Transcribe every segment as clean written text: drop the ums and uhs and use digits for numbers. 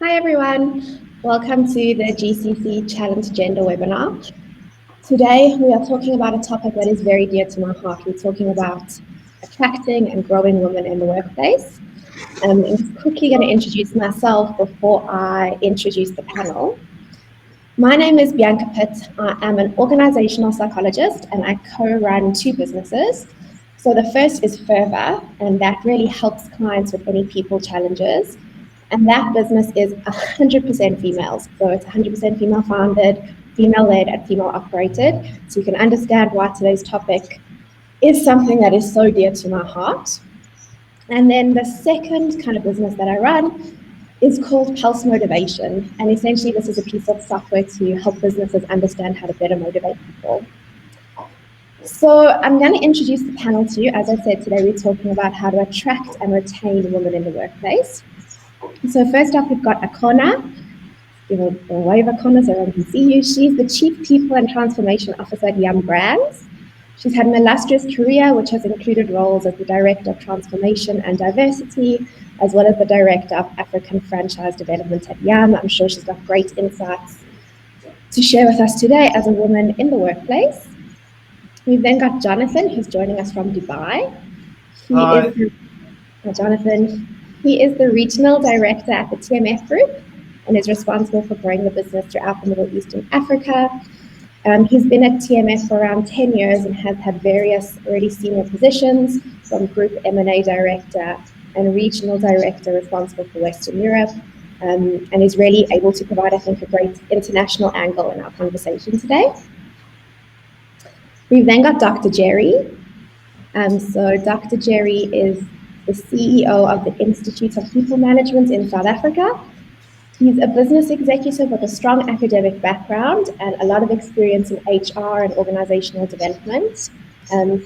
Hi everyone, welcome to the GCC Challenge Gender webinar. Today we are talking about a topic that is very dear to my heart. We're talking about attracting and growing women in the workplace. I'm just quickly going to introduce myself before I introduce the panel. My name is Bianca Pitt. I am an organizational psychologist and I co-run two businesses. So the first is Fervor, and that really helps clients with any people challenges. And that business is 100% females. So it's 100% female founded, female led, and female operated. So you can understand why today's topic is something that is so dear to my heart. And then the second kind of business that I run is called Pulse Motivation. And essentially this is a piece of software to help businesses understand how to better motivate people. So I'm going to introduce the panel to you. As I said, today we're talking about how to attract and retain women in the workplace. So first up, we've got Akona. Give a wave, Akona, so everyone can see you. She's the Chief People and Transformation Officer at Yum Brands. She's had an illustrious career, which has included roles as the Director of Transformation and Diversity, as well as the Director of African Franchise Development at Yum. I'm sure she's got great insights to share with us today as a woman in the workplace. We've then got Jonathan, who's joining us from Dubai. He is the Regional Director at the TMF Group and is responsible for growing the business throughout the Middle East and Africa. He's been at TMF for around 10 years and has had various really senior positions, from Group M&A Director and Regional Director responsible for Western Europe, and is really able to provide, I think, a great international angle in our conversation today. We've then got Dr. Jerry. So Dr. Jerry is the CEO of the Institute of People Management in South Africa. He's a business executive with a strong academic background and a lot of experience in HR and organizational development.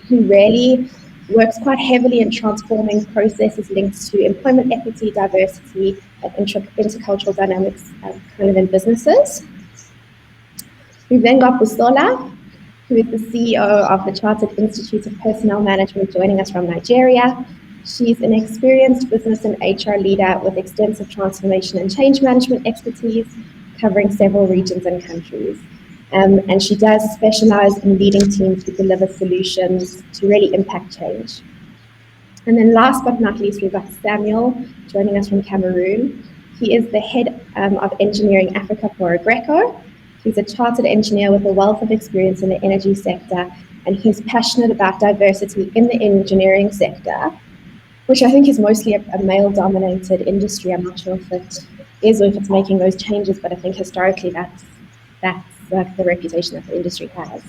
He really works quite heavily in transforming processes linked to employment equity, diversity, and intercultural dynamics kind of in businesses. We've then got Busola, who is the CEO of the Chartered Institute of Personnel Management, joining us from Nigeria. She's an experienced business and HR leader with extensive transformation and change management expertise, covering several regions and countries. And she does specialize in leading teams to deliver solutions to really impact change. And then last but not least, we've got Samuel joining us from Cameroon. He is the head of engineering Africa for Agreco. He's a chartered engineer with a wealth of experience in the energy sector, and he's passionate about diversity in the engineering sector, which I think is mostly a male-dominated industry. I'm not sure if it is or if it's making those changes, but I think historically that's the reputation that the industry has.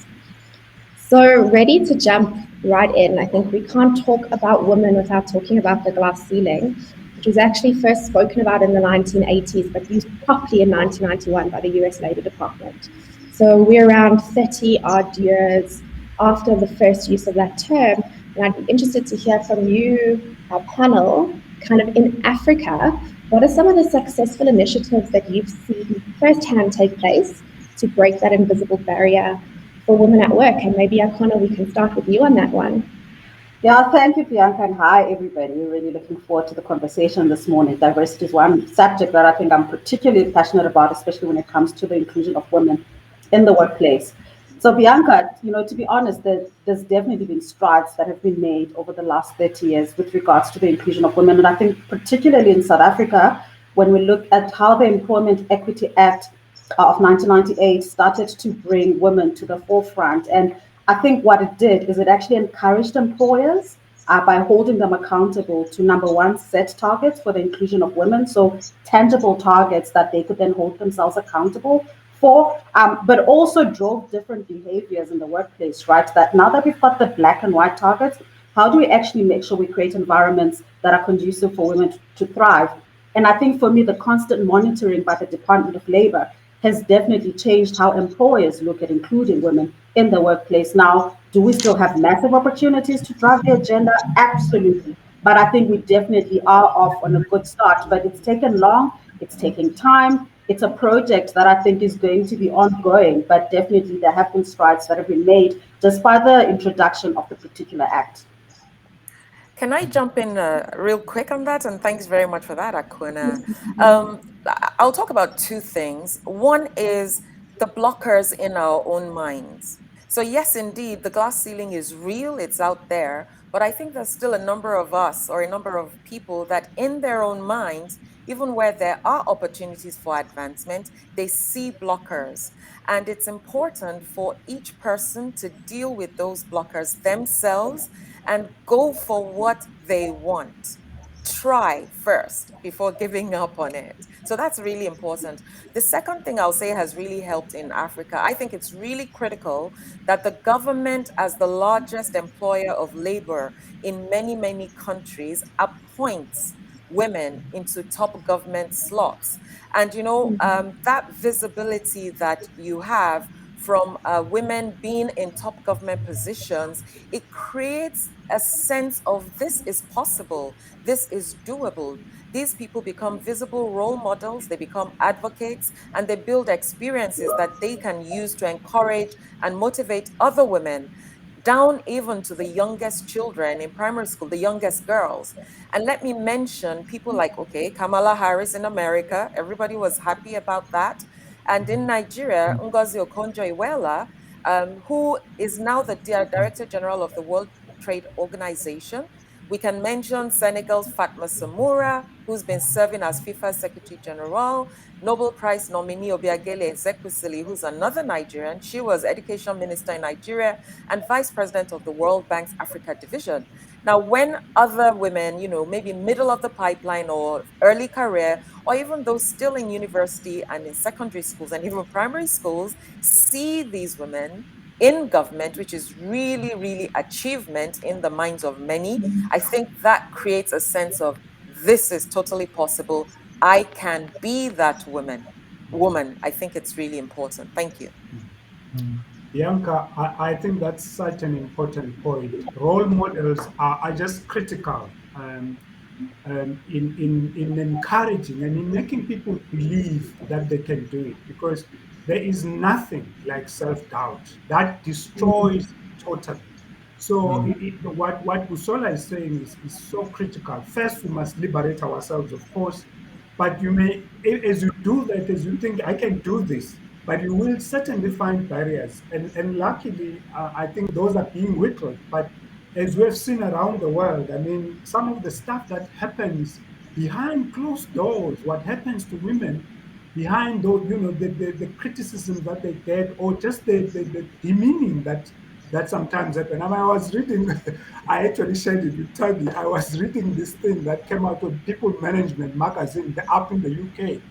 So ready to jump right in. I think we can't talk about women without talking about the glass ceiling, which was actually first spoken about in the 1980s, but used properly in 1991 by the US Labor Department. So we're around 30 odd years after the first use of that term, and I'd be interested to hear from you, our panel, kind of in Africa, what are some of the successful initiatives that you've seen firsthand take place to break that invisible barrier for women at work? And maybe, Akona, we can start with you on that one. Yeah, thank you, Bianca, and hi, everybody. We're really looking forward to the conversation this morning. Diversity is one subject that I think I'm particularly passionate about, especially when it comes to the inclusion of women in the workplace. So, Bianca, to be honest, there's definitely been strides that have been made over the last 30 years with regards to the inclusion of women. And I think particularly in South Africa, when we look at how the Employment Equity Act of 1998 started to bring women to the forefront. And I think what it did is it actually encouraged employers by holding them accountable to, number one, set targets for the inclusion of women, so tangible targets that they could then hold themselves accountable for, but also drove different behaviors in the workplace, right? That now that we've got the black and white targets, how do we actually make sure we create environments that are conducive for women to thrive? And I think for me, the constant monitoring by the Department of Labor has definitely changed how employers look at including women in the workplace. Now, do we still have massive opportunities to drive the agenda? Absolutely. But I think we definitely are off on a good start. But it's taken long, it's taking time. It's a project that I think is going to be ongoing, but definitely there have been strides that have been made just by the introduction of the particular act. Can I jump in real quick on that? And thanks very much for that, Akuna. I'll talk about two things. One is the blockers in our own minds. So, yes, indeed, the glass ceiling is real, it's out there. But I think there's still a number of us or a number of people that, in their own minds, even where there are opportunities for advancement, they see blockers. And it's important for each person to deal with those blockers themselves and go for what they want. Try first before giving up on it. So that's really important. The second thing I'll say has really helped in Africa. I think it's really critical that the government, as the largest employer of labor in many, many countries, appoints women into top government slots. And, that visibility that you have from women being in top government positions, it creates a sense of this is possible, this is doable. These people become visible role models, they become advocates, and they build experiences that they can use to encourage and motivate other women, down even to the youngest children in primary school, the youngest girls. And let me mention people like, okay, Kamala Harris in America, everybody was happy about that. And in Nigeria, Ngozi Okonjo-Iweala, who is now the Director General of the World Trade Organization. We can mention Senegal's Fatma Samoura, who's been serving as FIFA Secretary General, Nobel Prize nominee Obiageli Ezekwesili, who's another Nigerian. She was Education Minister in Nigeria and Vice President of the World Bank's Africa Division. Now, when other women, maybe middle of the pipeline or early career, or even those still in university and in secondary schools and even primary schools, see these women in government, which is really, really achievement in the minds of many, I think that creates a sense of this is totally possible. I can be that woman. I think it's really important. Thank you. Bianca, I think that's such an important point. Role models are just critical in encouraging and in making people believe that they can do it, because there is nothing like self-doubt that destroys totally. So what Busola is saying is so critical. First, we must liberate ourselves, of course, but you may, as you do that, as you think, I can do this, but you will certainly find barriers. And luckily, I think those are being whittled. But as we have seen around the world, I mean, some of the stuff that happens behind closed doors, what happens to women behind those, the criticism that they get, or just the demeaning that sometimes happen. I mean, I was reading, I actually shared it with Tony. I was reading this thing that came out of People Management magazine up in the UK,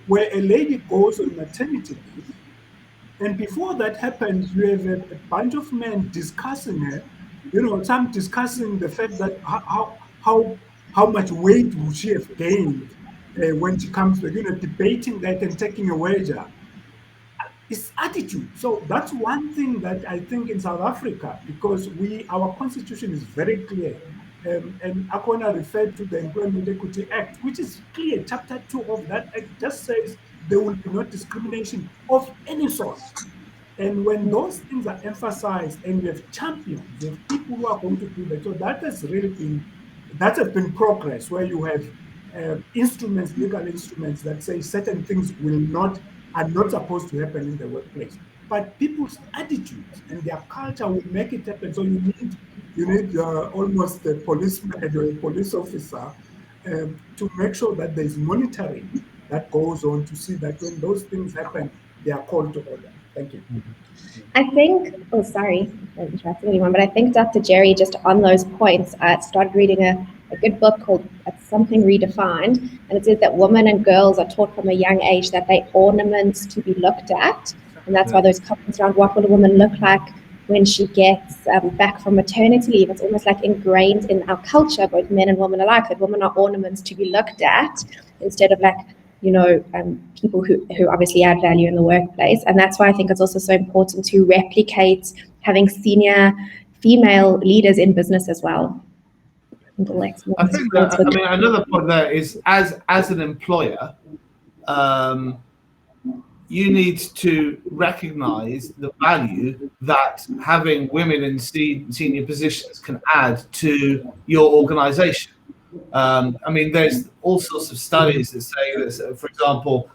where a lady goes on maternity leave. And before that happens, you have a bunch of men discussing her, some discussing the fact that how much weight would she have gained when she comes to, debating that and taking a wager. It's attitude. So that's one thing that I think in South Africa, because our constitution is very clear. And Akona referred to the Employment Equity Act, which is clear. Chapter 2 of that act just says there will be no discrimination of any sort. And when those things are emphasized and you have champions, you have people who are going to do that. So that has been progress, where you have instruments, legal instruments that say certain things are not supposed to happen in the workplace. But people's attitudes and their culture will make it happen. So you need almost a policeman or a police officer to make sure that there is monitoring that goes on to see that when those things happen, they are called to order. Thank you. I think, sorry, I interrupted anyone, but I think Dr. Jerry, just on those points, started reading a good book called Something Redefined, and it says that women and girls are taught from a young age that they're ornaments to be looked at, and that's why those comments around what will a woman look like when she gets back from maternity leave, it's almost like ingrained in our culture, both men and women alike, that women are ornaments to be looked at instead of people who obviously add value in the workplace. And that's why I think it's also so important to replicate having senior female leaders in business as well. I think that, another point there is, as an employer, you need to recognize the value that having women in senior positions can add to your organization. I mean, there's all sorts of studies that say that, for example,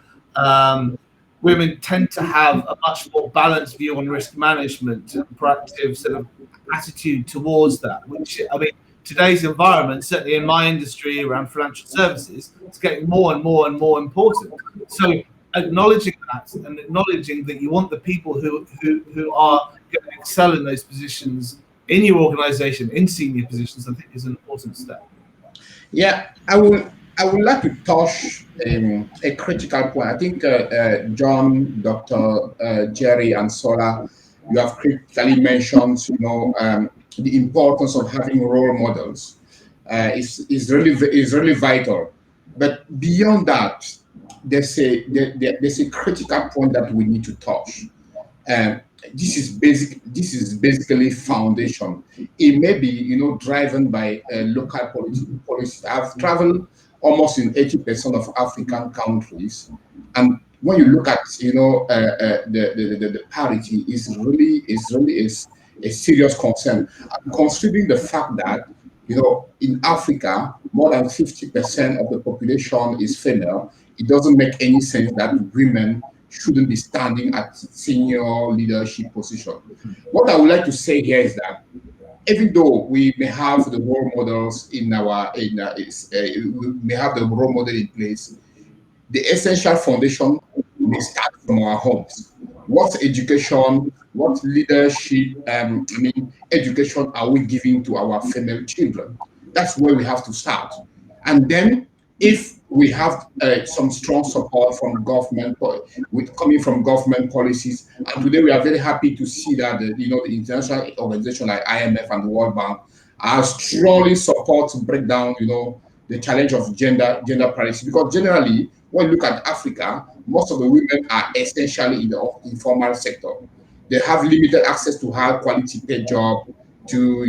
women tend to have a much more balanced view on risk management and proactive sort of attitude towards that, which, I mean, today's environment, certainly in my industry around financial services, it's getting more and more and more important. So acknowledging that and acknowledging that you want the people who are going to excel in those positions in your organization, in senior positions, I think is an important step. Yeah, I would like to touch a critical point. I think John, Dr. Jerry, and Sola, you have critically mentioned, the importance of having role models. Is really vital. But beyond that, there's a critical point that we need to touch. This is basically foundation. It may be driven by local policy. I've traveled almost in 80% of African countries, and when you look at the parity is really a serious concern. Considering the fact that in Africa more than 50% of the population is female, it doesn't make any sense that women shouldn't be standing at senior leadership position. What I would like to say here is that even though we may have the role models we may have the role model in place, the essential foundation may start from our homes. What education, what leadership, education are we giving to our female children? That's where we have to start. And then if we have some strong support from government, coming from government policies, and today we are very happy to see that the international organizations like IMF and the World Bank are strongly support to break down the challenge of gender parity. Because generally, when you look at Africa, most of the women are essentially in the informal sector. They have limited access to high quality paid job, to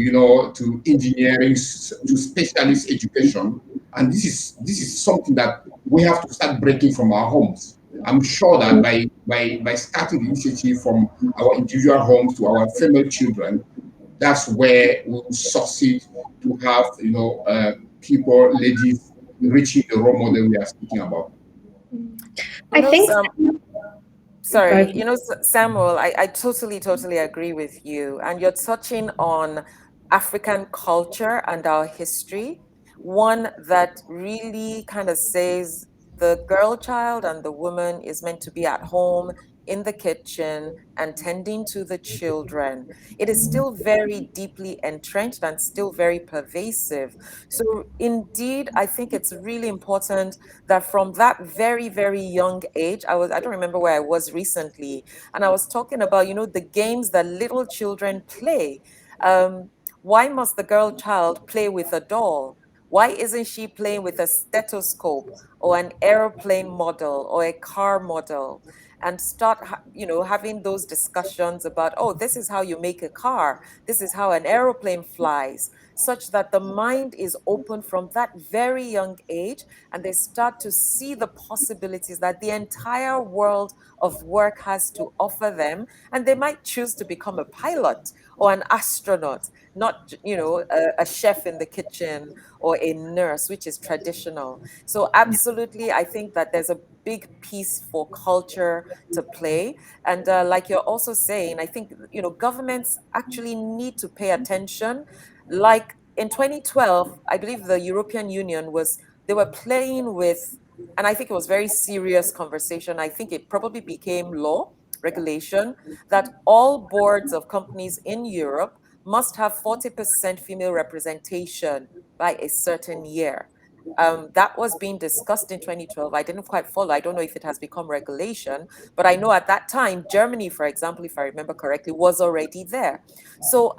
engineering, to specialist education. And this is something that we have to start breaking from our homes. I'm sure that by starting the initiative from our individual homes to our female children, that's where we'll succeed to have people, ladies, reaching the role model we are speaking about. I think. Sorry, Samuel, I totally agree with you. And you're touching on African culture and our history, one that really kind of says the girl child and the woman is meant to be at home in the kitchen and tending to the children. It is still very deeply entrenched and still very pervasive. So indeed, I think it's really important that from that very, very young age, I don't remember where I was recently, and I was talking about, the games that little children play. Why must the girl child play with a doll? Why isn't she playing with a stethoscope or an airplane model or a car model? And start, having those discussions about, oh, this is how you make a car. This is how an aeroplane flies, such that the mind is open from that very young age, and they start to see the possibilities that the entire world of work has to offer them. And they might choose to become a pilot or an astronaut, not, a chef in the kitchen or a nurse, which is traditional. So absolutely, I think that there's a big piece for culture to play. And like you're also saying, I think, governments actually need to pay attention. Like in 2012, I believe the European Union they were playing with, and I think it was very serious conversation. I think it probably became law, regulation, that all boards of companies in Europe must have 40% female representation by a certain year. That was being discussed in 2012. I didn't quite follow. I don't know if it has become regulation, but I know at that time, Germany, for example, if I remember correctly, was already there. So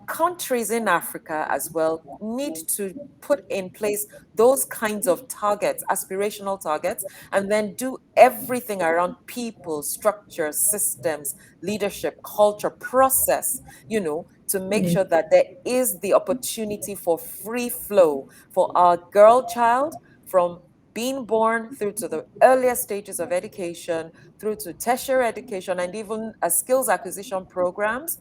countries in Africa as well need to put in place those kinds of targets, aspirational targets, and then do everything around people, structure, systems, leadership, culture, process, to make sure that there is the opportunity for free flow for our girl child from being born through to the earlier stages of education, through to tertiary education, and even skills acquisition programs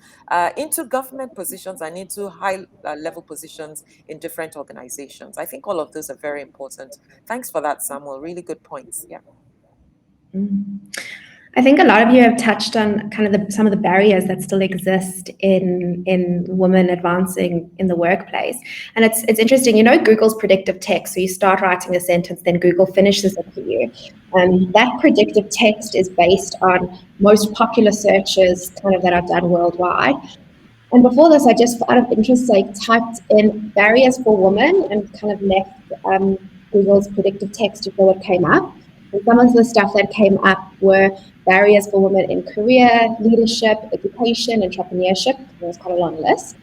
into government positions and into high level positions in different organizations. I think all of those are very important. Thanks for that, Samuel. Really good points. Yeah. I think a lot of you have touched on kind of some of the barriers that still exist in women advancing in the workplace. And it's interesting, you know, Google's predictive text. So you start writing a sentence, then Google finishes it for you. That predictive text is based on most popular searches kind of that I've done worldwide. And before this, I just, out of interest sake, typed in barriers for women and kind of left Google's predictive text to see what came up. And some of the stuff that came up were barriers for women in career, leadership, education, entrepreneurship. It was quite a long list.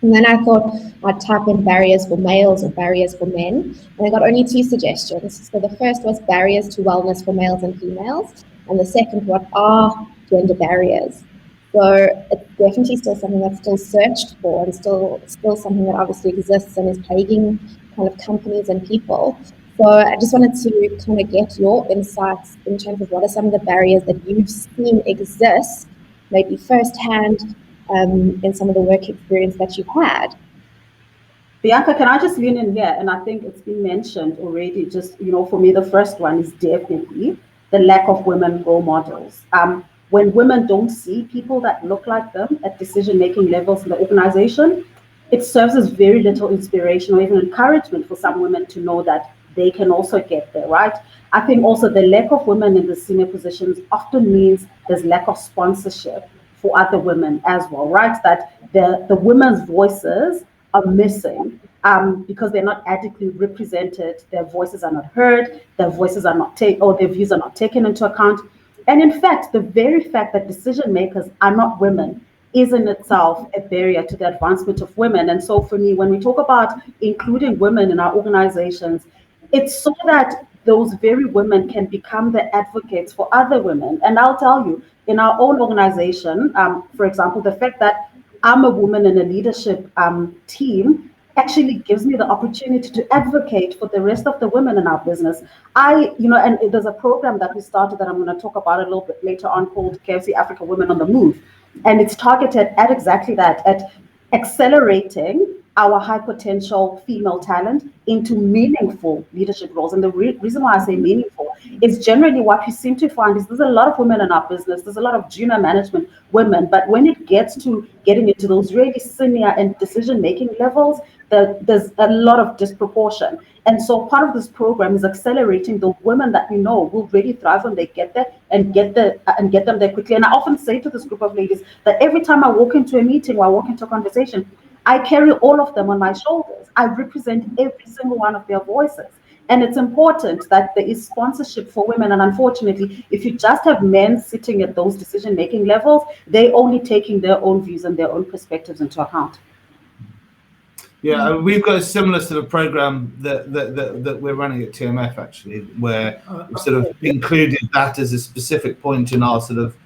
And then I thought I'd type in barriers for males or barriers for men. And I got only 2 suggestions. So the first was barriers to wellness for males and females. And the second, what are gender barriers? So it's definitely still something that's still searched for and still something that obviously exists and is plaguing kind of companies and people. So I just wanted to kind of get your insights in terms of what are some of the barriers that you've seen exist, maybe firsthand in some of the work experience that you've had. Bianca, can I just lean in here? And I think it's been mentioned already. Just, you know, for me, the first one is definitely the lack of women role models. When women don't see people that look like them at decision-making levels in the organization, it serves as very little inspiration or even encouragement for some women to know that they can also get there, right? I think also the lack of women in the senior positions often means there's lack of sponsorship for other women as well, right? That the women's voices are missing because they're not adequately represented, their voices are not heard, their voices are not taken, or their views are not taken into account. And in fact, the very fact that decision makers are not women is in itself a barrier to the advancement of women. And so for me, when we talk about including women in our organizations, it's so that those very women can become the advocates for other women. And I'll tell you, in our own organization, for example, the fact that I'm a woman in a leadership team actually gives me the opportunity to advocate for the rest of the women in our business. And there's a program that we started that I'm going to talk about a little bit later on called KFC Africa Women on the Move. And it's targeted at exactly that, at accelerating our high potential female talent into meaningful leadership roles. And the reason why I say meaningful is generally what we seem to find is there's a lot of women in our business, there's a lot of junior management women, but when it gets to getting into those really senior and decision-making levels, there's a lot of disproportion. And so part of this program is accelerating the women that we know will really thrive when they get there and get them there quickly. And I often say to this group of ladies that every time I walk into a meeting or I walk into a conversation, I carry all of them on my shoulders. I represent every single one of their voices. And it's important that there is sponsorship for women. And unfortunately, if you just have men sitting at those decision-making levels, they're only taking their own views and their own perspectives into account. Yeah, we've got a similar sort of program that we're running at TMF, actually, where we've sort of included that as a specific point in our sort of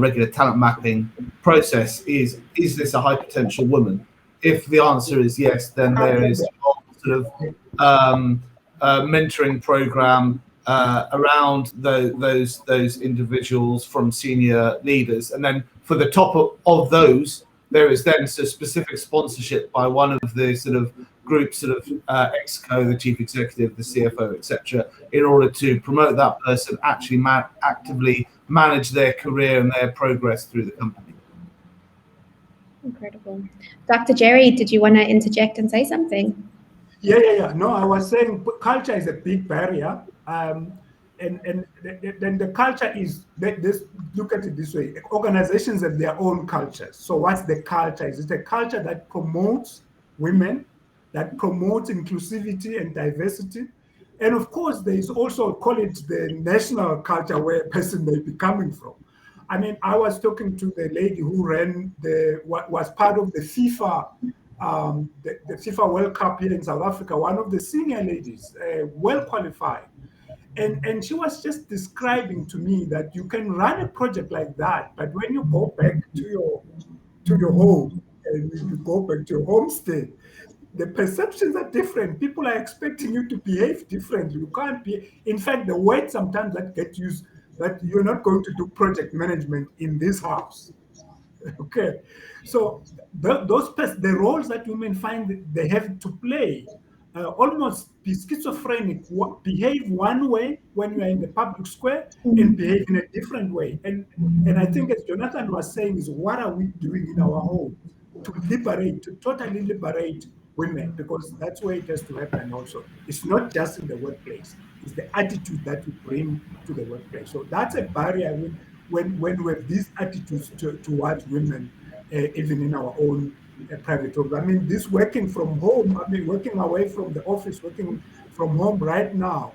regular talent mapping process. Is this a high potential woman? If the answer is yes, then there is a whole sort of mentoring program around those individuals from senior leaders. And then for the top of those, there is then a specific sponsorship by one of the sort of groups, sort of ExCo, the chief executive, the CFO, etc., in order to promote that person, actually actively manage their career and their progress through the company. Incredible. Dr. Jerry, did you want to interject and say something? Yeah. No, I was saying culture is a big barrier. And then the culture is, let's look at it this way. Organizations have their own culture. So what's the culture? Is it a culture that promotes women, that promotes inclusivity and diversity? And of course, there is also, call it the national culture where a person may be coming from. I mean, I was talking to the lady who ran was part of the FIFA, the FIFA World Cup here in South Africa, one of the senior ladies, well qualified. And she was just describing to me that you can run a project like that, but when you go back to your home and you go back to your homestead, the perceptions are different. People are expecting you to behave differently. You can't be. In fact, the word sometimes that get used, that you're not going to do project management in this house. Okay, so the roles that women find they have to play almost be schizophrenic, behave one way when you are in the public square and behave in a different way. And I think, as Jonathan was saying, is what are we doing in our homes to liberate, to totally liberate women, because that's where it has to happen also. It's not just in the workplace, it's the attitude that we bring to the workplace. So that's a barrier when we have these attitudes towards women, even in our own private homes. I mean, this working from home, I mean, working away from the office, working from home right now,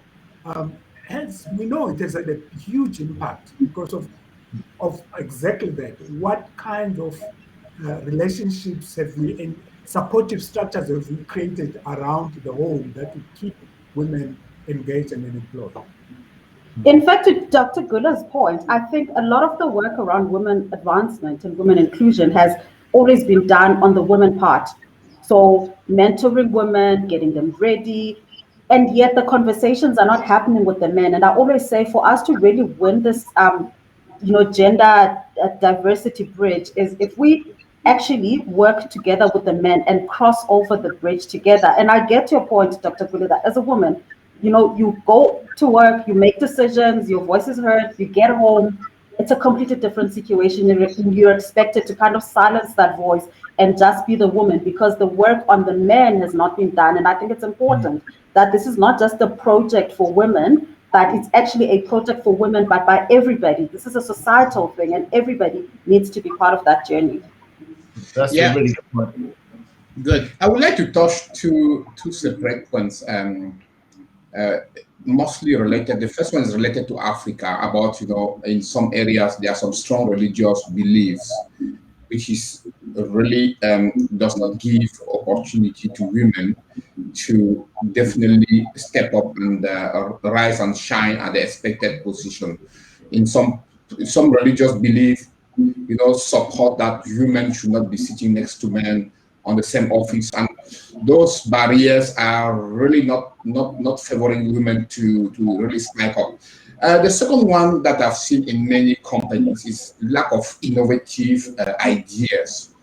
hence we know it has had a huge impact because of exactly that. What kind of relationships have we and supportive structures have we created around the home that will keep women engaged and employed? In fact, to Dr. Gula's point, I think a lot of the work around women advancement and women inclusion has always been done on the women part. So mentoring women, getting them ready, and yet the conversations are not happening with the men. And I always say, for us to really win this, gender diversity bridge, is if we actually work together with the men and cross over the bridge together. And I get your point, Dr. Gula, that as a woman, you go to work, you make decisions, your voice is heard, you get home, it's a completely different situation. You're expected to kind of silence that voice and just be the woman, because the work on the men has not been done. And I think it's important that this is not just a project for women, but it's actually a project for women, but by everybody. This is a societal thing, and everybody needs to be part of that journey. That's a really good point. Good. I would like to touch two separate points. Mostly related. The first one is related to Africa, about, in some areas there are some strong religious beliefs, which is really does not give opportunity to women to definitely step up and rise and shine at the expected position. In some religious belief, support that women should not be sitting next to men on the same office, and those barriers are really not favoring women to really spike up. The second one that I've seen in many companies is lack of innovative ideas.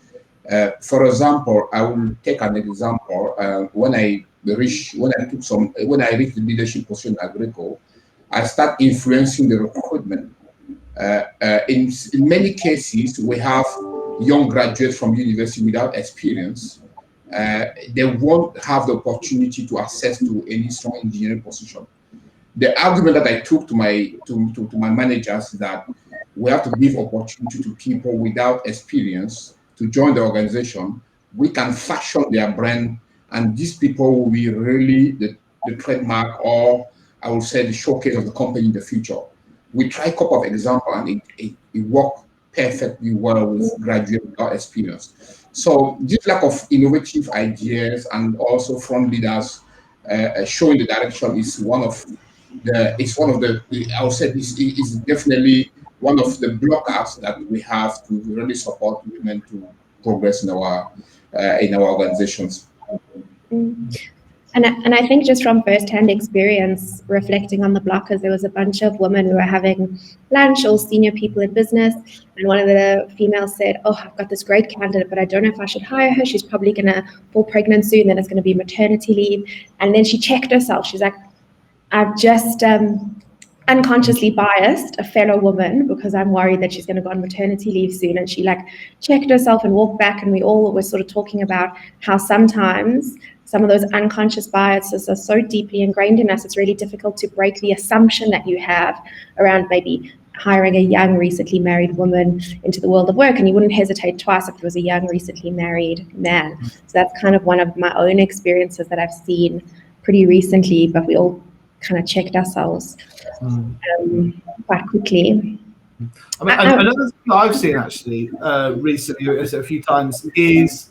For example, I will take an example. When I reached the leadership position at Agrico, I start influencing the recruitment. In many cases, we have young graduates from university without experience. They won't have the opportunity to access to any strong engineering position. The argument that I took to my managers is that we have to give opportunity to people without experience to join the organization. We can fashion their brand, and these people will be really the trademark, or I would say the showcase of the company in the future. We try a couple of examples, and it worked perfectly well with graduates without experience. So this lack of innovative ideas and also from leaders showing the direction is one of the I would say this is definitely one of the blockers that we have to really support women to progress in our organizations. And I think just from first-hand experience, reflecting on the blockers, there was a bunch of women who were having lunch, all senior people in business, and one of the females said, "Oh, I've got this great candidate, but I don't know if I should hire her. She's probably going to fall pregnant soon, then it's going to be maternity leave." And then she checked herself. She's like, "I've just unconsciously biased a fellow woman because I'm worried that she's going to go on maternity leave soon." And she checked herself and walked back, and we all were sort of talking about how sometimes some of those unconscious biases are so deeply ingrained in us, it's really difficult to break the assumption that you have around maybe hiring a young, recently married woman into the world of work, and you wouldn't hesitate twice if it was a young, recently married man. So that's kind of one of my own experiences that I've seen pretty recently, but we all kind of checked ourselves quite quickly. I mean, another thing I've seen actually recently, a few times, is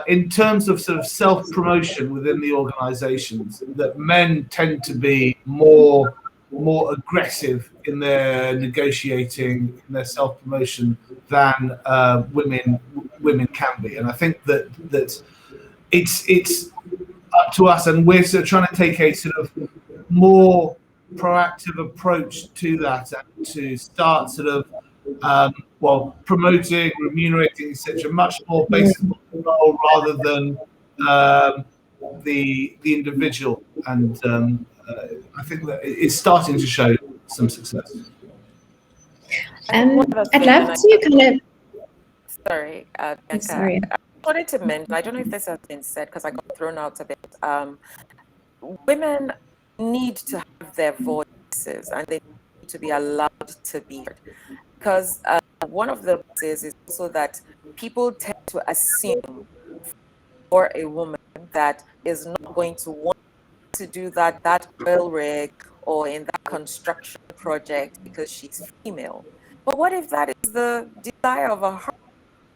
in terms of sort of self-promotion within the organizations, that men tend to be more aggressive in their negotiating, in their self-promotion than women can be. And I think that it's up to us, and we're sort of trying to take a sort of more proactive approach to that, and to start sort of promoting, remunerating, etc., much more based on the role rather than the individual. And I think that it's starting to show some success. I'd love to kind of. Sorry, Bianca. Sorry. I wanted to mention, I don't know if this has been said because I got thrown out a bit. Women need to have their voices, and they need to be allowed to be heard. Because one of the things is also that people tend to assume for a woman that is not going to want to do that oil rig or in that construction project because she's female. But what if that is the desire of her heart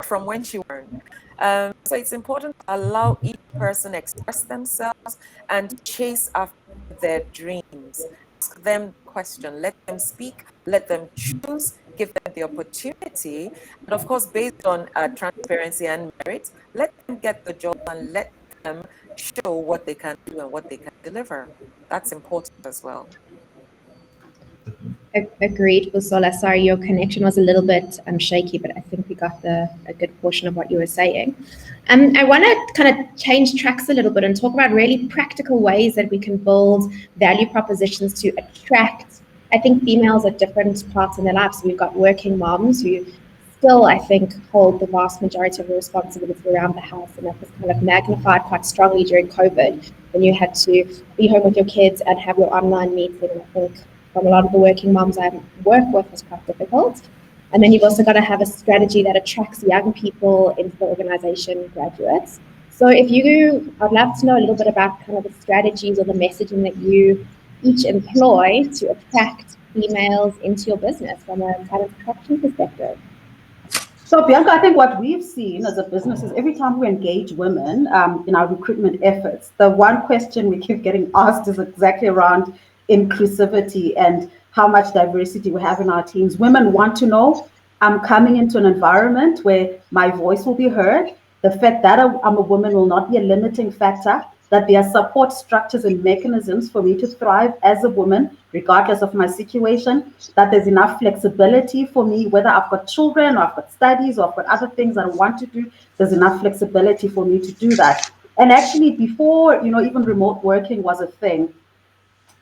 from when she was born? So it's important to allow each person express themselves and chase after their dreams. Ask them question, let them speak, let them choose, give them the opportunity, and of course, based on transparency and merit, let them get the job and let them show what they can do and what they can deliver. That's important as well. Agreed, Busola. Sorry, your connection was a little bit shaky, but I think we got a good portion of what you were saying. I want to kind of change tracks a little bit and talk about really practical ways that we can build value propositions to attract, I think, females at different parts in their lives. So we've got working moms who still, I think, hold the vast majority of the responsibility around the house, and that was kind of magnified quite strongly during COVID when you had to be home with your kids and have your online meeting. I think from a lot of the working moms I work with was quite difficult. And then you've also got to have a strategy that attracts young people into the organization, graduates. So I'd love to know a little bit about kind of the strategies or the messaging that you each employ to attract females into your business from a talent attraction perspective. So Bianca, I think what we've seen as a business is every time we engage women in our recruitment efforts, the one question we keep getting asked is exactly around inclusivity and how much diversity we have in our teams. Women want to know, I'm coming into an environment where my voice will be heard. The fact that I'm a woman will not be a limiting factor, that there are support structures and mechanisms for me to thrive as a woman, regardless of my situation, that there's enough flexibility for me, whether I've got children or I've got studies or I've got other things that I want to do, there's enough flexibility for me to do that. And actually before, even remote working was a thing,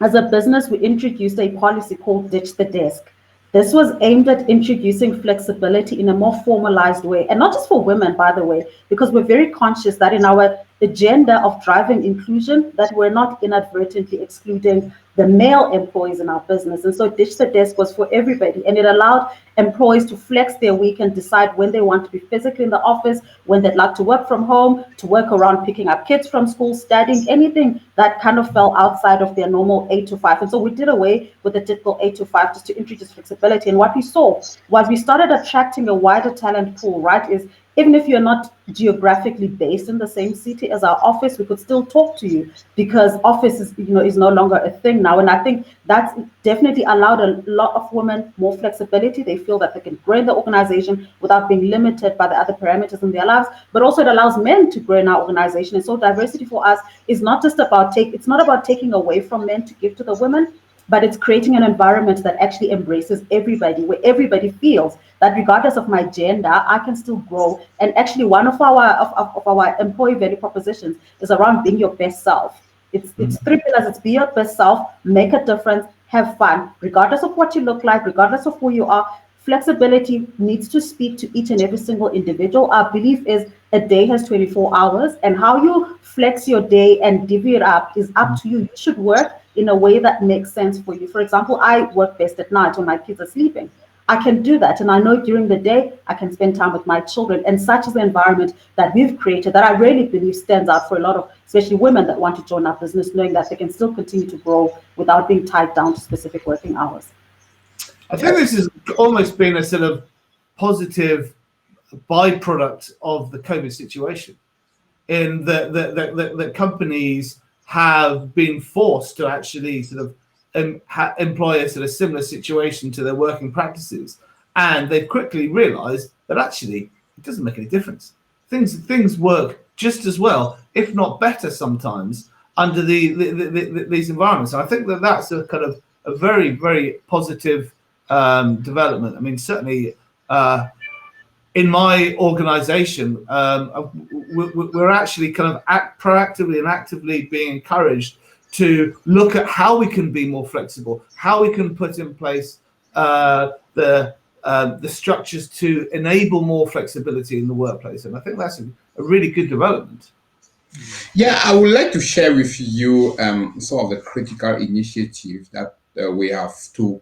as a business, we introduced a policy called Ditch the Desk. This was aimed at introducing flexibility in a more formalized way, and not just for women, by the way, because we're very conscious that in our agenda of driving inclusion, that we're not inadvertently excluding the male employees in our business. And so Ditch the Desk was for everybody, and it allowed employees to flex their week and decide when they want to be physically in the office, when they'd like to work from home, to work around picking up kids from school, studying, anything that kind of fell outside of their normal 8 to 5. And so we did away with the typical 8 to 5 just to introduce flexibility. And what we saw was we started attracting a wider talent pool, right? Is even if you're not geographically based in the same city as our office, we could still talk to you, because office is no longer a thing now. And I think that's definitely allowed a lot of women more flexibility. They feel that they can grow in the organization without being limited by the other parameters in their lives, but also it allows men to grow in our organization. And so diversity for us is not just about it's not about taking away from men to give to the women, but it's creating an environment that actually embraces everybody, where everybody feels that regardless of my gender, I can still grow. And actually one of our employee value propositions is around being your best self. It's 3 pillars. It's be your best self, make a difference, have fun, regardless of what you look like, regardless of who you are. Flexibility needs to speak to each and every single individual. Our belief is a day has 24 hours, and how you flex your day and divvy it up is up to you. You should work in a way that makes sense for you. For example, I work best at night when my kids are sleeping. I can do that, and I know during the day I can spend time with my children. And such is the environment that we've created that I really believe stands out for a lot of, especially women that want to join our business, knowing that they can still continue to grow without being tied down to specific working hours. I think this has almost been a sort of positive byproduct of the COVID situation, in that companies have been forced to actually sort of employ a sort of similar situation to their working practices, and they've quickly realized that actually it doesn't make any difference. Things work just as well, if not better sometimes, under these environments. And I think that that's a kind of a very, very positive development. I mean, certainly in my organization, we're actually kind of proactively and actively being encouraged to look at how we can be more flexible, how we can put in place the structures to enable more flexibility in the workplace. And I think that's a really good development. Yeah, I would like to share with you some of the critical initiatives that we have to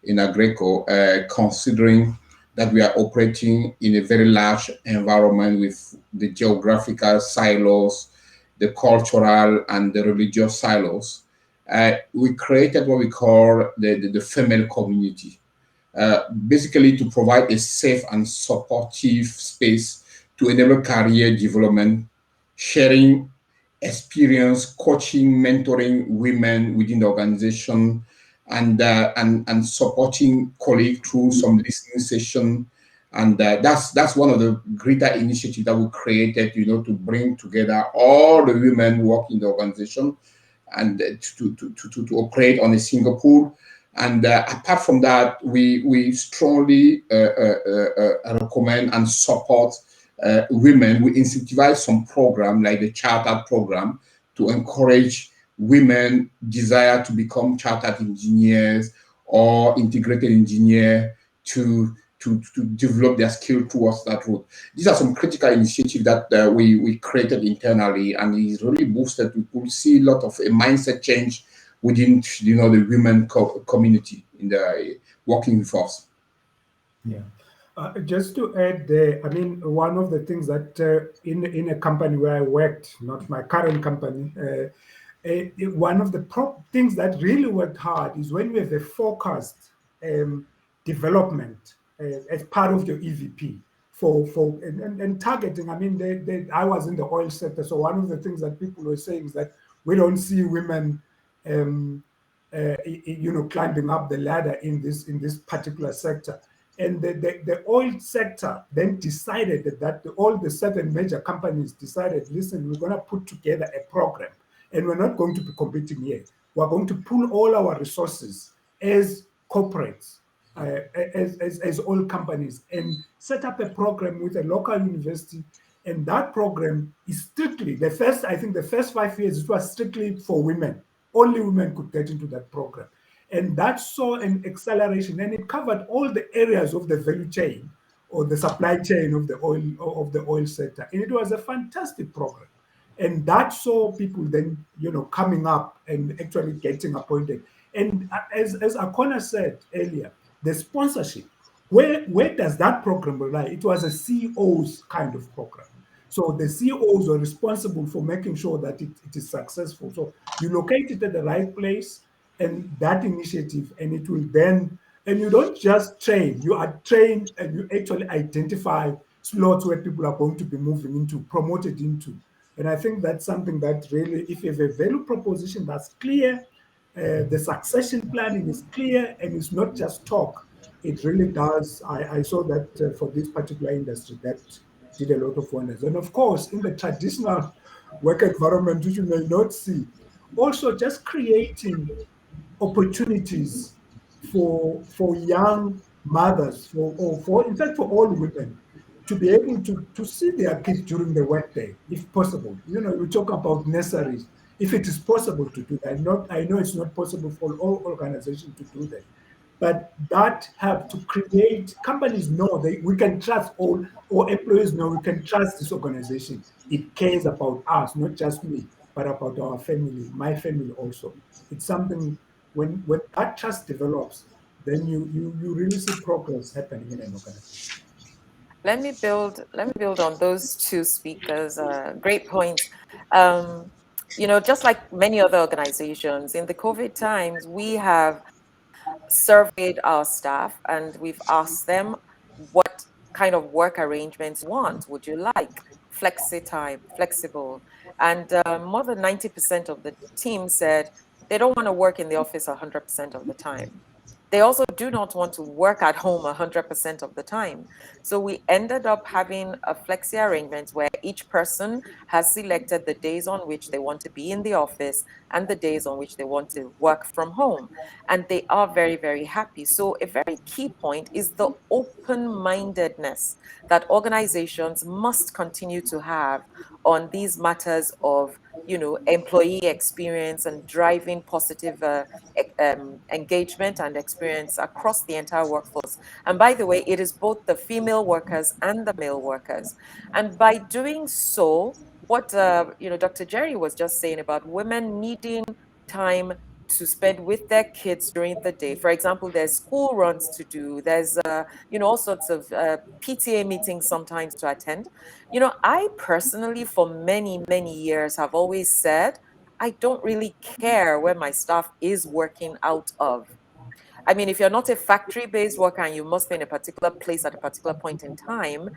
in Agreco, considering that we are operating in a very large environment with the geographical silos, the cultural and the religious silos. We created what we call the female community, basically to provide a safe and supportive space to enable career development, sharing experience, coaching, mentoring women within the organization, and supporting colleagues through some listening session. And that's one of the greater initiatives that we created, to bring together all the women who work in the organization and to operate on a single pool. And apart from that, we strongly recommend and support women. We incentivize some program like the chartered program to encourage women desire to become chartered engineers or integrated engineer to develop their skill towards that route. These are some critical initiatives that we created internally, and it's really boosted. We could see a lot of a mindset change within the women community in the working with us. Yeah. Just to add there, I mean, one of the things that in a company where I worked, not my current company, one of the things that really worked hard is when we have a focused development as part of your EVP and targeting. I mean, I was in the oil sector, so one of the things that people were saying is that we don't see women, climbing up the ladder in this particular sector. And the oil sector then decided that all the 7 major companies decided, listen, we're going to put together a program, and we're not going to be competing here. We're going to pool all our resources as corporates, as oil companies, and set up a program with a local university. And that program is strictly, the first 5 years, it was strictly for women. Only women could get into that program. And that saw an acceleration, and it covered all the areas of the value chain or the supply chain of the oil sector. And it was a fantastic program. And that saw people then, coming up and actually getting appointed. And as Akona said earlier, the sponsorship, where does that program rely? It was a CEO's kind of program. So the CEOs are responsible for making sure that it is successful. So you locate it at the right place, and that initiative, and it will then, and you don't just train, you are trained and you actually identify slots where people are going to be moving into, promoted into. And I think that's something that really, if you have a value proposition that's clear, the succession planning is clear, and it's not just talk, it really does. I saw that for this particular industry, that did a lot of wonders. And of course, in the traditional work environment, which you may not see, also just creating opportunities for young mothers, for in fact for all women, to be able to see their kids during the workday, if possible. We talk about nurseries. If it is possible to do that, I know it's not possible for all organizations to do that, but that help to create. Companies know we can trust all, or employees know we can trust this organization. It cares about us, not just me, but about our family, my family also. It's something. When that trust develops, then you really see progress happening in an organization. Let me build on those 2 speakers. Great points. Just like many other organizations, in the COVID times, we have surveyed our staff and we've asked them what kind of work arrangements you want. Would you like flexi time, flexible? And more than 90% of the team said they don't want to work in the office 100% of the time. They also do not want to work at home 100% of the time. So we ended up having a flexi arrangement where each person has selected the days on which they want to be in the office and the days on which they want to work from home. And they are very, very happy. So a very key point is the open-mindedness that organizations must continue to have on these matters of, employee experience and driving positive engagement and experience across the entire workforce. And by the way, it is both the female workers and the male workers. And by doing so, what Dr. Jerry was just saying about women needing time to spend with their kids during the day. For example, there's school runs to do. There's all sorts of PTA meetings sometimes to attend. I personally, for many, many years, have always said, I don't really care where my staff is working out of. I mean, if you're not a factory-based worker and you must be in a particular place at a particular point in time,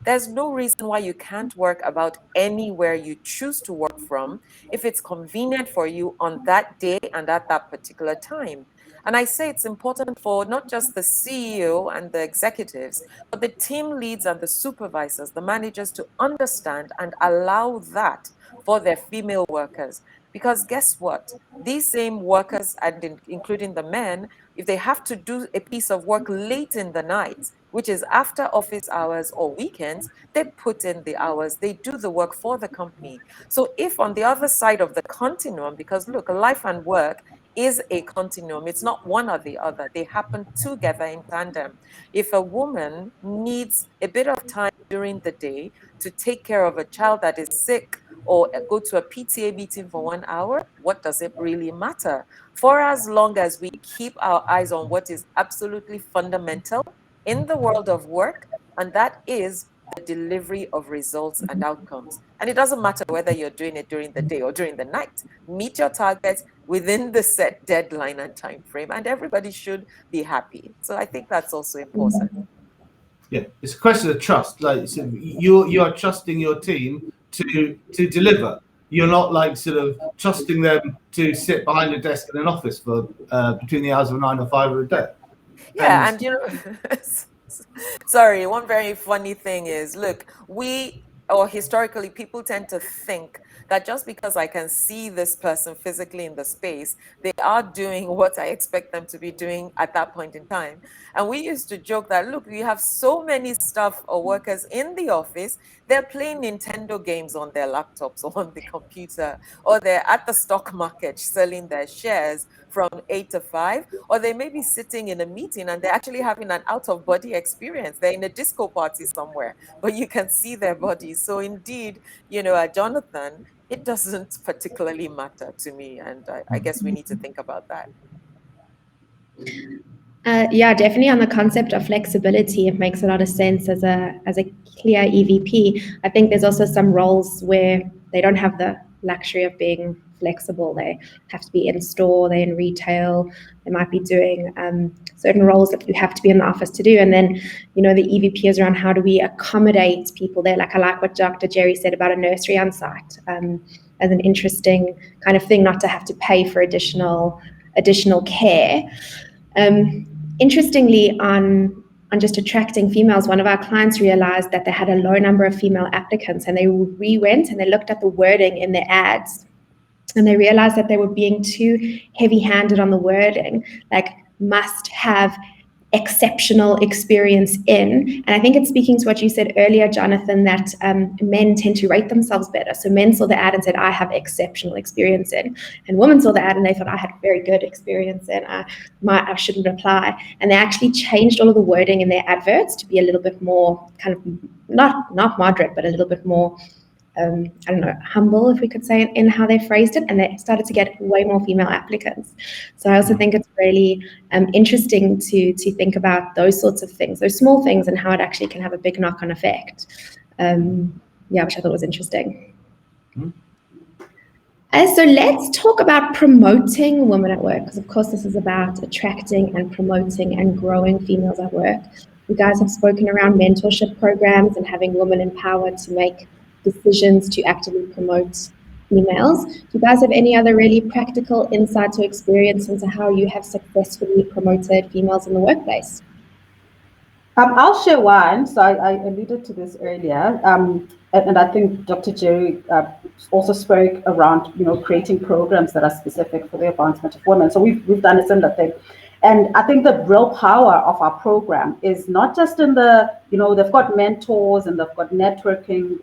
there's no reason why you can't work about anywhere you choose to work from if it's convenient for you on that day and at that particular time. And I say it's important for not just the CEO and the executives, but the team leads and the supervisors, the managers, to understand and allow that for their female workers. Because guess what? These same workers, and including the men, if they have to do a piece of work late in the night, which is after office hours or weekends, they put in the hours, they do the work for the company. So if on the other side of the continuum, because look, life and work is a continuum, it's not one or the other, they happen together in tandem. If a woman needs a bit of time during the day to take care of a child that is sick, or go to a PTA meeting for 1 hour, what does it really matter? For as long as we keep our eyes on what is absolutely fundamental in the world of work, and that is the delivery of results and outcomes. And it doesn't matter whether you're doing it during the day or during the night. Meet your targets within the set deadline and time frame, and everybody should be happy. So I think that's also important. Yeah, it's a question of trust. Like you are trusting your team to deliver. You're not like sort of trusting them to sit behind a desk in an office for between the hours of 9 or 5 of a day. Yeah, and sorry, one very funny thing is, look, historically, people tend to think that just because I can see this person physically in the space, they are doing what I expect them to be doing at that point in time. And we used to joke that, look, we have so many staff or workers in the office, they're playing Nintendo games on their laptops or on the computer, or they're at the stock market selling their shares from 8 to 5, or they may be sitting in a meeting and they're actually having an out-of-body experience. They're in a disco party somewhere, but you can see their bodies. So indeed, Jonathan, it doesn't particularly matter to me. And I guess we need to think about that. Yeah, definitely on the concept of flexibility, it makes a lot of sense as a clear EVP. I think there's also some roles where they don't have the luxury of being flexible. They have to be in store, they're in retail, they might be doing certain roles that you have to be in the office to do. And then, the EVP is around how do we accommodate people there. Like I like what Dr. Jerry said about a nursery on site as an interesting kind of thing, not to have to pay for additional care. Interestingly, on just attracting females, one of our clients realized that they had a low number of female applicants, and they went and they looked at the wording in their ads, and they realized that they were being too heavy-handed on the wording, like must have exceptional experience in. And I think it's speaking to what you said earlier, Jonathan, that men tend to rate themselves better. So men saw the ad and said, I have exceptional experience in. And women saw the ad and they thought, I had very good experience in. I shouldn't apply. And they actually changed all of the wording in their adverts to be a little bit more kind of, not moderate, but a little bit more humble, if we could say, in how they phrased it, and they started to get way more female applicants. So I also think it's really interesting to think about those sorts of things, those small things, and how it actually can have a big knock-on effect. Which I thought was interesting. So let's talk about promoting women at work, because of course this is about attracting and promoting and growing females at work. You guys have spoken around mentorship programs and having women empowered to make decisions to actively promote females. Do you guys have any other really practical insights or experience into how you have successfully promoted females in the workplace? I'll share one. So I alluded to this earlier, and I think Dr. Jerry also spoke around, creating programs that are specific for the advancement of women. So we've done a similar thing. And I think the real power of our program is not just in the, they've got mentors and they've got networking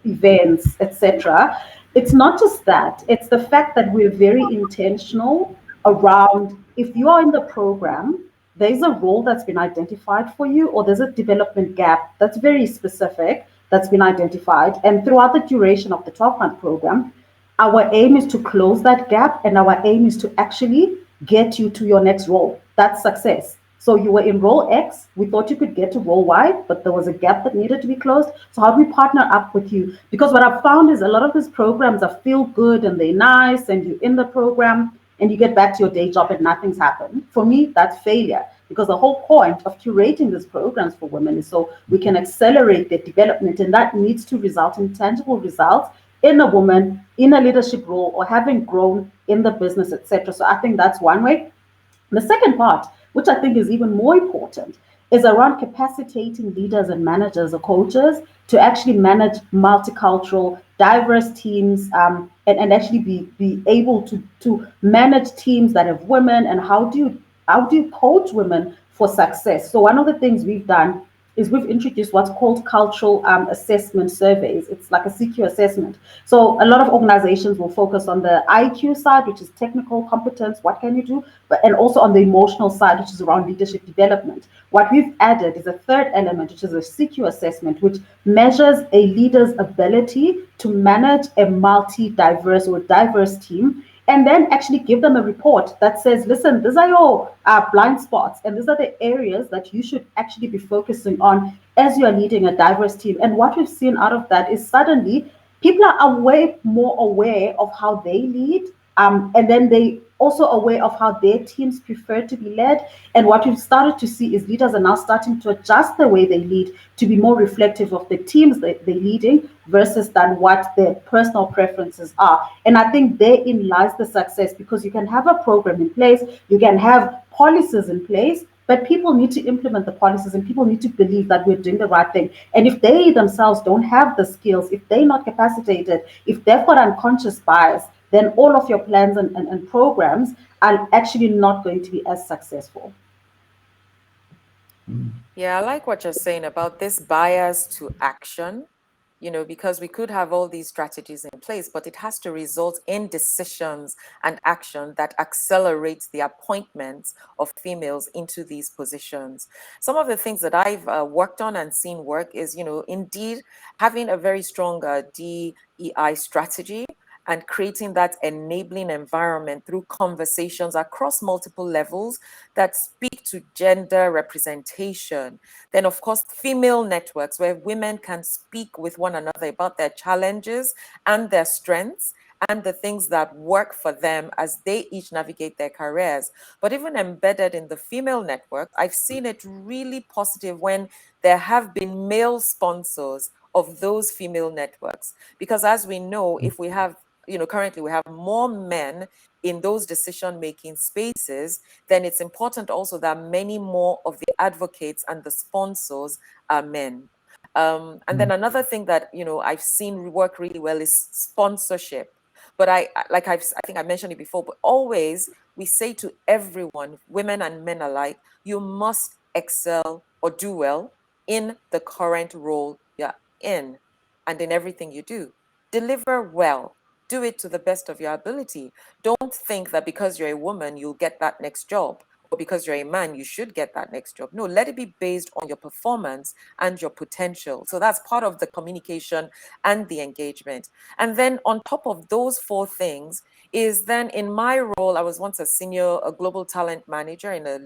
events, etc. It's not just that, it's the fact that we're very intentional around, if you are in the program, there's a role that's been identified for you, or there's a development gap that's very specific that's been identified. And throughout the duration of the 12-month program, our aim is to close that gap, and our aim is to actually get you to your next role. That's success. So you were in role X, we thought you could get to role Y, but there was a gap that needed to be closed. So how do we partner up with you? Because what I've found is a lot of these programs are feel good and they're nice, and you're in the program and you get back to your day job and nothing's happened. For me, that's failure, because the whole point of curating these programs for women is so we can accelerate their development, and that needs to result in tangible results in a woman in a leadership role or having grown in the business, etc. So I think that's one way. The second part, which I think is even more important, is around capacitating leaders and managers or coaches to actually manage multicultural, diverse teams, and actually be able to manage teams that have women, and how do you coach women for success. So one of the things we've done is we've introduced what's called cultural assessment surveys. It's like a CQ assessment. So a lot of organizations will focus on the IQ side, which is technical competence, what can you do, and also on the emotional side, which is around leadership development. What we've added is a third element, which is a CQ assessment, which measures a leader's ability to manage a multi-diverse or diverse team, and then actually give them a report that says, listen, these are your blind spots, and these are the areas that you should actually be focusing on as you are leading a diverse team. And what we've seen out of that is suddenly people are way more aware of how they lead, and then they also aware of how their teams prefer to be led. And what we've started to see is leaders are now starting to adjust the way they lead to be more reflective of the teams that they're leading versus than what their personal preferences are. And I think therein lies the success, because you can have a program in place, you can have policies in place, but people need to implement the policies, and people need to believe that we're doing the right thing. And if they themselves don't have the skills, if they're not capacitated, if they've got unconscious bias, then all of your plans and programs are actually not going to be as successful. Yeah, I like what you're saying about this bias to action, because we could have all these strategies in place, but it has to result in decisions and action that accelerates the appointments of females into these positions. Some of the things that I've worked on and seen work is, indeed having a very strong DEI strategy and creating that enabling environment through conversations across multiple levels that speak to gender representation. Then, of course, female networks where women can speak with one another about their challenges and their strengths and the things that work for them as they each navigate their careers. But even embedded in the female network, I've seen it really positive when there have been male sponsors of those female networks. Because as we know, if we have currently we have more men in those decision-making spaces, then it's important also that many more of the advocates and the sponsors are men. And then another thing that I've seen work really well is sponsorship. But I think I mentioned it before, but always we say to everyone, women and men alike, you must excel or do well in the current role you're in and in everything you do. Deliver well. Do it to the best of your ability. Don't think that because you're a woman, you'll get that next job, or because you're a man, you should get that next job. No, let it be based on your performance and your potential. So that's part of the communication and the engagement. And then on top of those four things is then in my role, I was once a global talent manager in a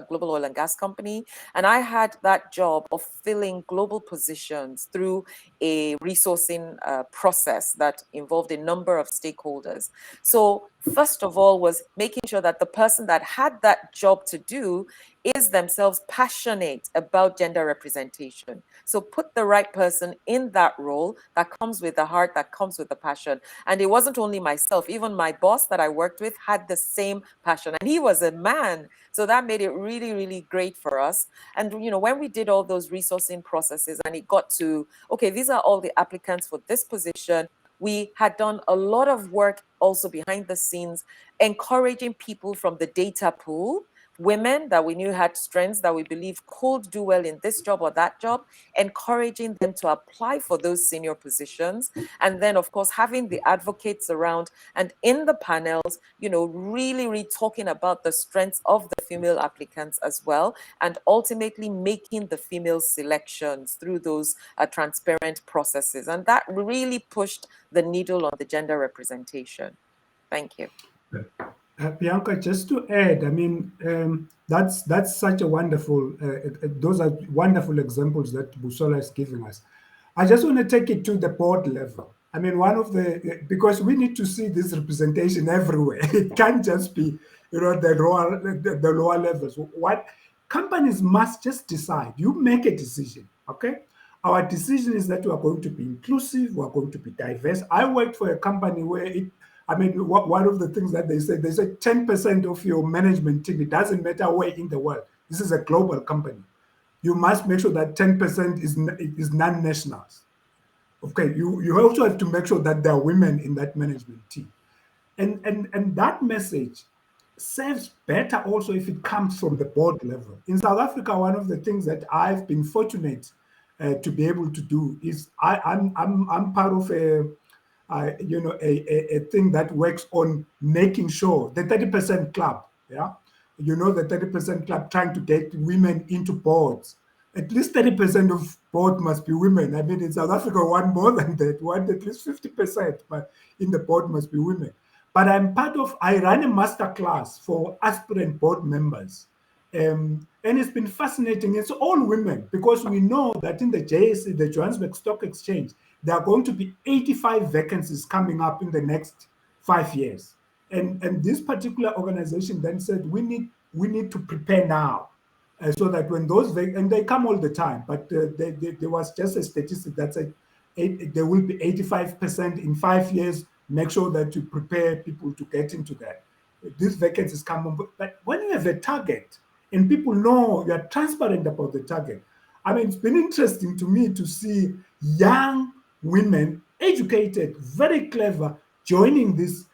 global oil and gas company. And I had that job of filling global positions through a resourcing process that involved a number of stakeholders. So first of all was making sure that the person that had that job to do is themselves passionate about gender representation. So put the right person in that role that comes with the heart, that comes with the passion. And it wasn't only myself, even my boss that I worked with had the same passion, and he was a man. So that made it really, really great for us. And, when we did all those resourcing processes and it got to, okay, these are all the applicants for this position, we had done a lot of work also behind the scenes, encouraging people from the data pool, women that we knew had strengths that we believe could do well in this job or that job, encouraging them to apply for those senior positions. And then, of course, having the advocates around and in the panels, really, really talking about the strengths of the female applicants as well, and ultimately making the female selections through those transparent processes. And that really pushed the needle on the gender representation. Thank you. Bianca, just to add, I mean, that's such a wonderful, those are wonderful examples that Busola is giving us. I just want to take it to the board level. I mean, because we need to see this representation everywhere. It can't just be, the lower levels. What companies must just decide. You make a decision, okay? Our decision is that we are going to be inclusive, we are going to be diverse. I worked for a company where one of the things that they say 10% of your management team, it doesn't matter where in the world. This is a global company. You must make sure that 10% is non-nationals. Okay, you also have to make sure that there are women in that management team. And that message serves better also if it comes from the board level. In South Africa, one of the things that I've been fortunate to be able to do is I'm part of a thing that works on making sure the 30% club, yeah, the 30% club, trying to get women into boards. At least 30% of board must be women. I mean, in South Africa, one more than that, one at least 50%, but in the board must be women. But I run a master class for aspirant board members. And it's been fascinating. It's all women because we know that in the JSE, the Johannesburg Stock Exchange, there are going to be 85 vacancies coming up in the next 5 years. And this particular organization then said, we need to prepare now. So that when and they come all the time, but there was just a statistic that said there will be 85% in 5 years. Make sure that you prepare people to get into that. These vacancies come on, but when you have a target and people know you are transparent about the target, I mean, it's been interesting to me to see young women, educated, very clever, joining these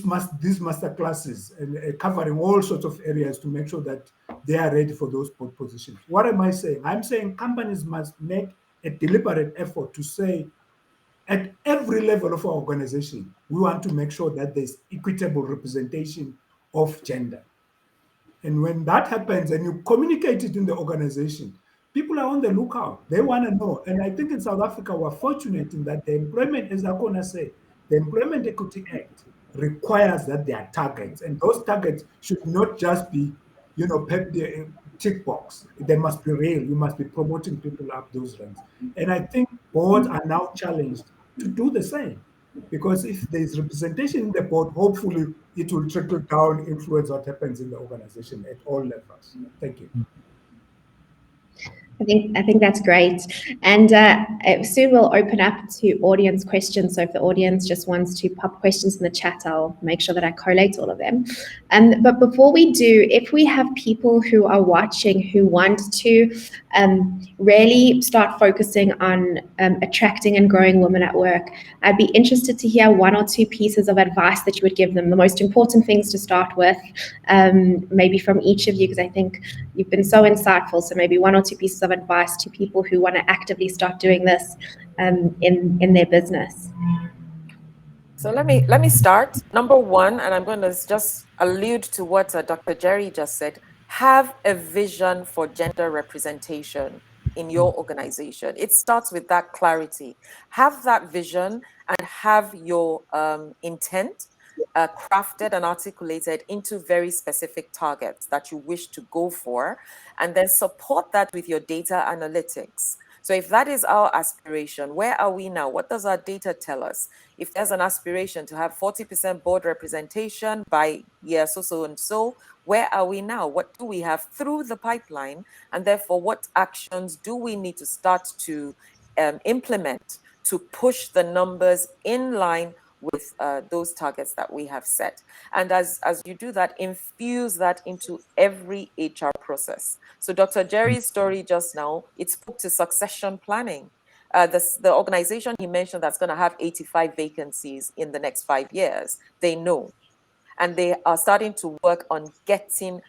master classes and covering all sorts of areas to make sure that they are ready for those positions. What am I saying? I'm saying companies must make a deliberate effort to say, at every level of our organization, we want to make sure that there's equitable representation of gender. And when that happens and you communicate it in the organization, people are on the lookout. They want to know. And I think in South Africa, we're fortunate in that the employment, as Akona said, the Employment Equity Act requires that there are targets. And those targets should not just be, tick box. They must be real. You must be promoting people up those ranks. And I think boards are now challenged to do the same. Because if there's representation in the board, hopefully it will trickle down, influence what happens in the organization at all levels. Thank you. I think that's great. And soon we'll open up to audience questions. So if the audience just wants to pop questions in the chat, I'll make sure that I collate all of them. But before we do, if we have people who are watching who want to really start focusing on attracting and growing women at work, I'd be interested to hear one or two pieces of advice that you would give them, the most important things to start with, maybe from each of you, because I think you've been so insightful. So maybe one or two pieces of advice to people who want to actively start doing this in their business. So let me start. Number one, and I'm going to just allude to what Dr. Jerry just said, have a vision for gender representation in your organization. It starts with that clarity. Have that vision and have your intent crafted and articulated into very specific targets that you wish to go for, and then support that with your data analytics. So if that is our aspiration, where are we now? What does our data tell us? If there's an aspiration to have 40% board representation by year so and so, where are we now? What do we have through the pipeline? And therefore, what actions do we need to start to implement to push the numbers in line with those targets that we have set? And as you do that, infuse that into every HR process. So Dr. Jerry's story just now, it spoke to succession planning. The organization he mentioned that's going to have 85 vacancies in the next 5 years, they know. And they are starting to work on getting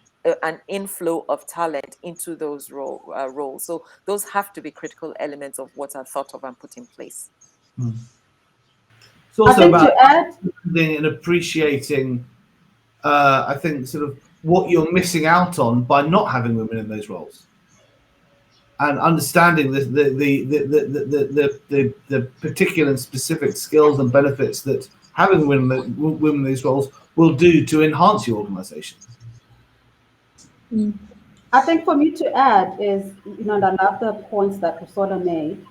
an inflow of talent into those roles. So those have to be critical elements of what are thought of and put in place. It's also about to add, and appreciating, I think, sort of what you're missing out on by not having women in those roles, and understanding the particular and specific skills and benefits that having women in these roles will do to enhance your organisation. I think for me to add is, and I love the points that Usola made.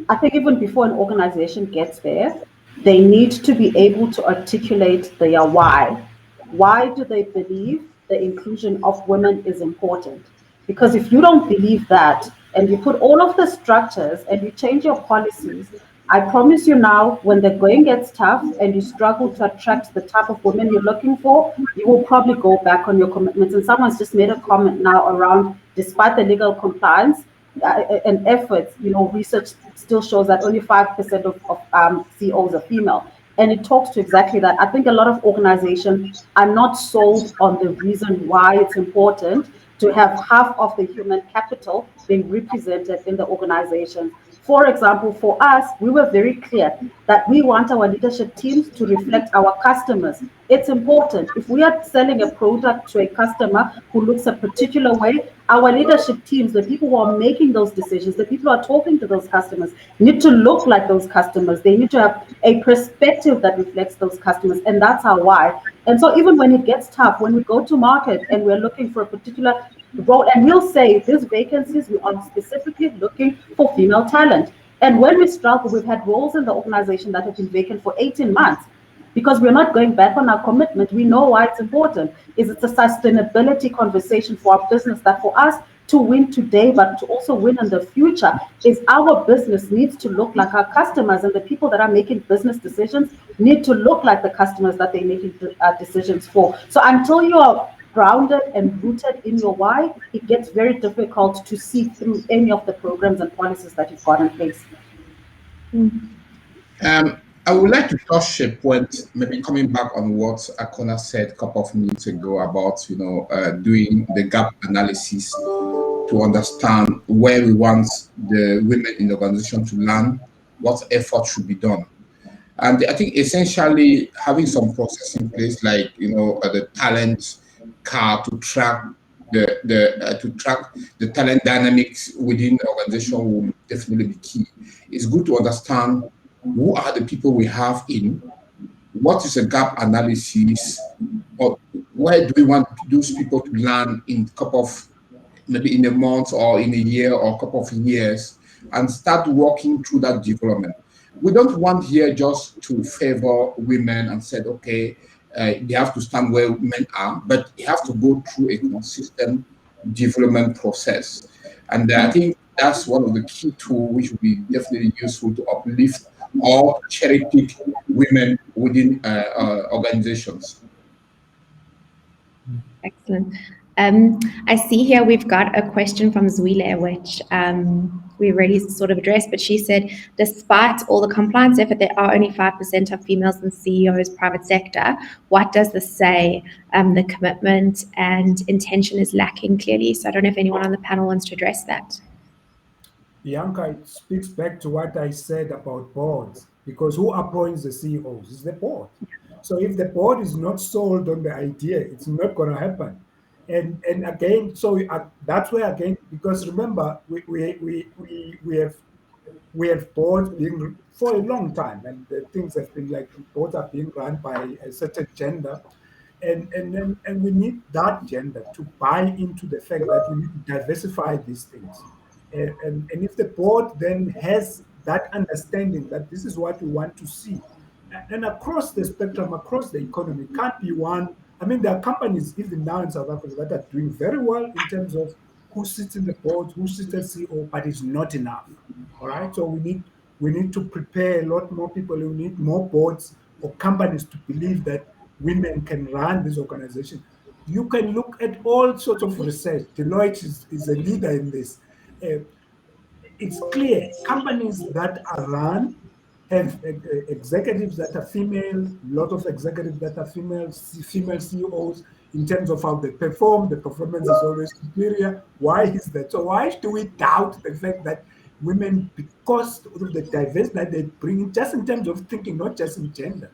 I think even before an organization gets there, they need to be able to articulate their why. Why do they believe the inclusion of women is important? Because if you don't believe that, and you put all of the structures and you change your policies, I promise you now, when the going gets tough and you struggle to attract the type of women you're looking for, you will probably go back on your commitments. And someone's just made a comment now around, despite the legal compliance and efforts, research still shows that only 5% of CEOs are female. And it talks to exactly that. I think a lot of organizations are not sold on the reason why it's important to have half of the human capital being represented in the organization. For example, for us, we were very clear that we want our leadership teams to reflect our customers. It's important. If we are selling a product to a customer who looks a particular way, our leadership teams, the people who are making those decisions, the people who are talking to those customers, need to look like those customers. They need to have a perspective that reflects those customers, and that's our why. And so even when it gets tough, when we go to market and we're looking for a particular role, and we'll say these vacancies, we are specifically looking for female talent. And when we struggle, we've had roles in the organization that have been vacant for 18 months because we're not going back on our commitment. We know why it's important. It's a sustainability conversation for our business, that for us to win today, but to also win in the future, is our business needs to look like our customers, and the people that are making business decisions need to look like the customers that they're making decisions for. So until you are grounded and rooted in your why, it gets very difficult to see through any of the programs and policies that you've got in place. I would like to touch a point, maybe coming back on what Akona said a couple of minutes ago about, doing the gap analysis to understand where we want the women in the organization to land, what effort should be done. And I think essentially having some process in place, like, the talent card to track the talent dynamics within the organization will definitely be key. It's good to understand who are the people we have in, what is a gap analysis, or where do we want those people to land in a couple of, maybe in a month or in a year or a couple of years, and start working through that development. We don't want here just to favor women and said, okay, they have to stand where men are, but they have to go through a consistent development process. And I think that's one of the key tools which will be definitely useful to uplift or cherry pick women within organizations. Excellent. I see here we've got a question from Zwile, which we already sort of addressed, but she said, despite all the compliance effort, there are only 5% of females in CEOs private sector. What does this say? The commitment and intention is lacking clearly. So I don't know if anyone on the panel wants to address that. Bianca, it speaks back to what I said about boards, because who appoints the CEOs? It's the board. So if the board is not sold on the idea, it's not going to happen. And again, so that's where again, because remember, we have boards being for a long time, and the things have been like boards are being run by a certain gender, and we need that gender to buy into the fact that we need to diversify these things. And if the board then has that understanding that this is what we want to see, and across the spectrum, across the economy, can't be one. I mean, there are companies even now in South Africa that are doing very well in terms of who sits in the board, who sits as CEO, but it's not enough. All right, so we need to prepare a lot more people. We need more boards or companies to believe that women can run this organization. You can look at all sorts of research. Deloitte is a leader in this. Uh, it's clear companies that are run have executives that are female, a lot of executives that are female CEOs. In terms of how they perform, the performance is always superior. Why is that? So why do we doubt the fact that women, because of the diversity that they bring, just in terms of thinking, not just in gender,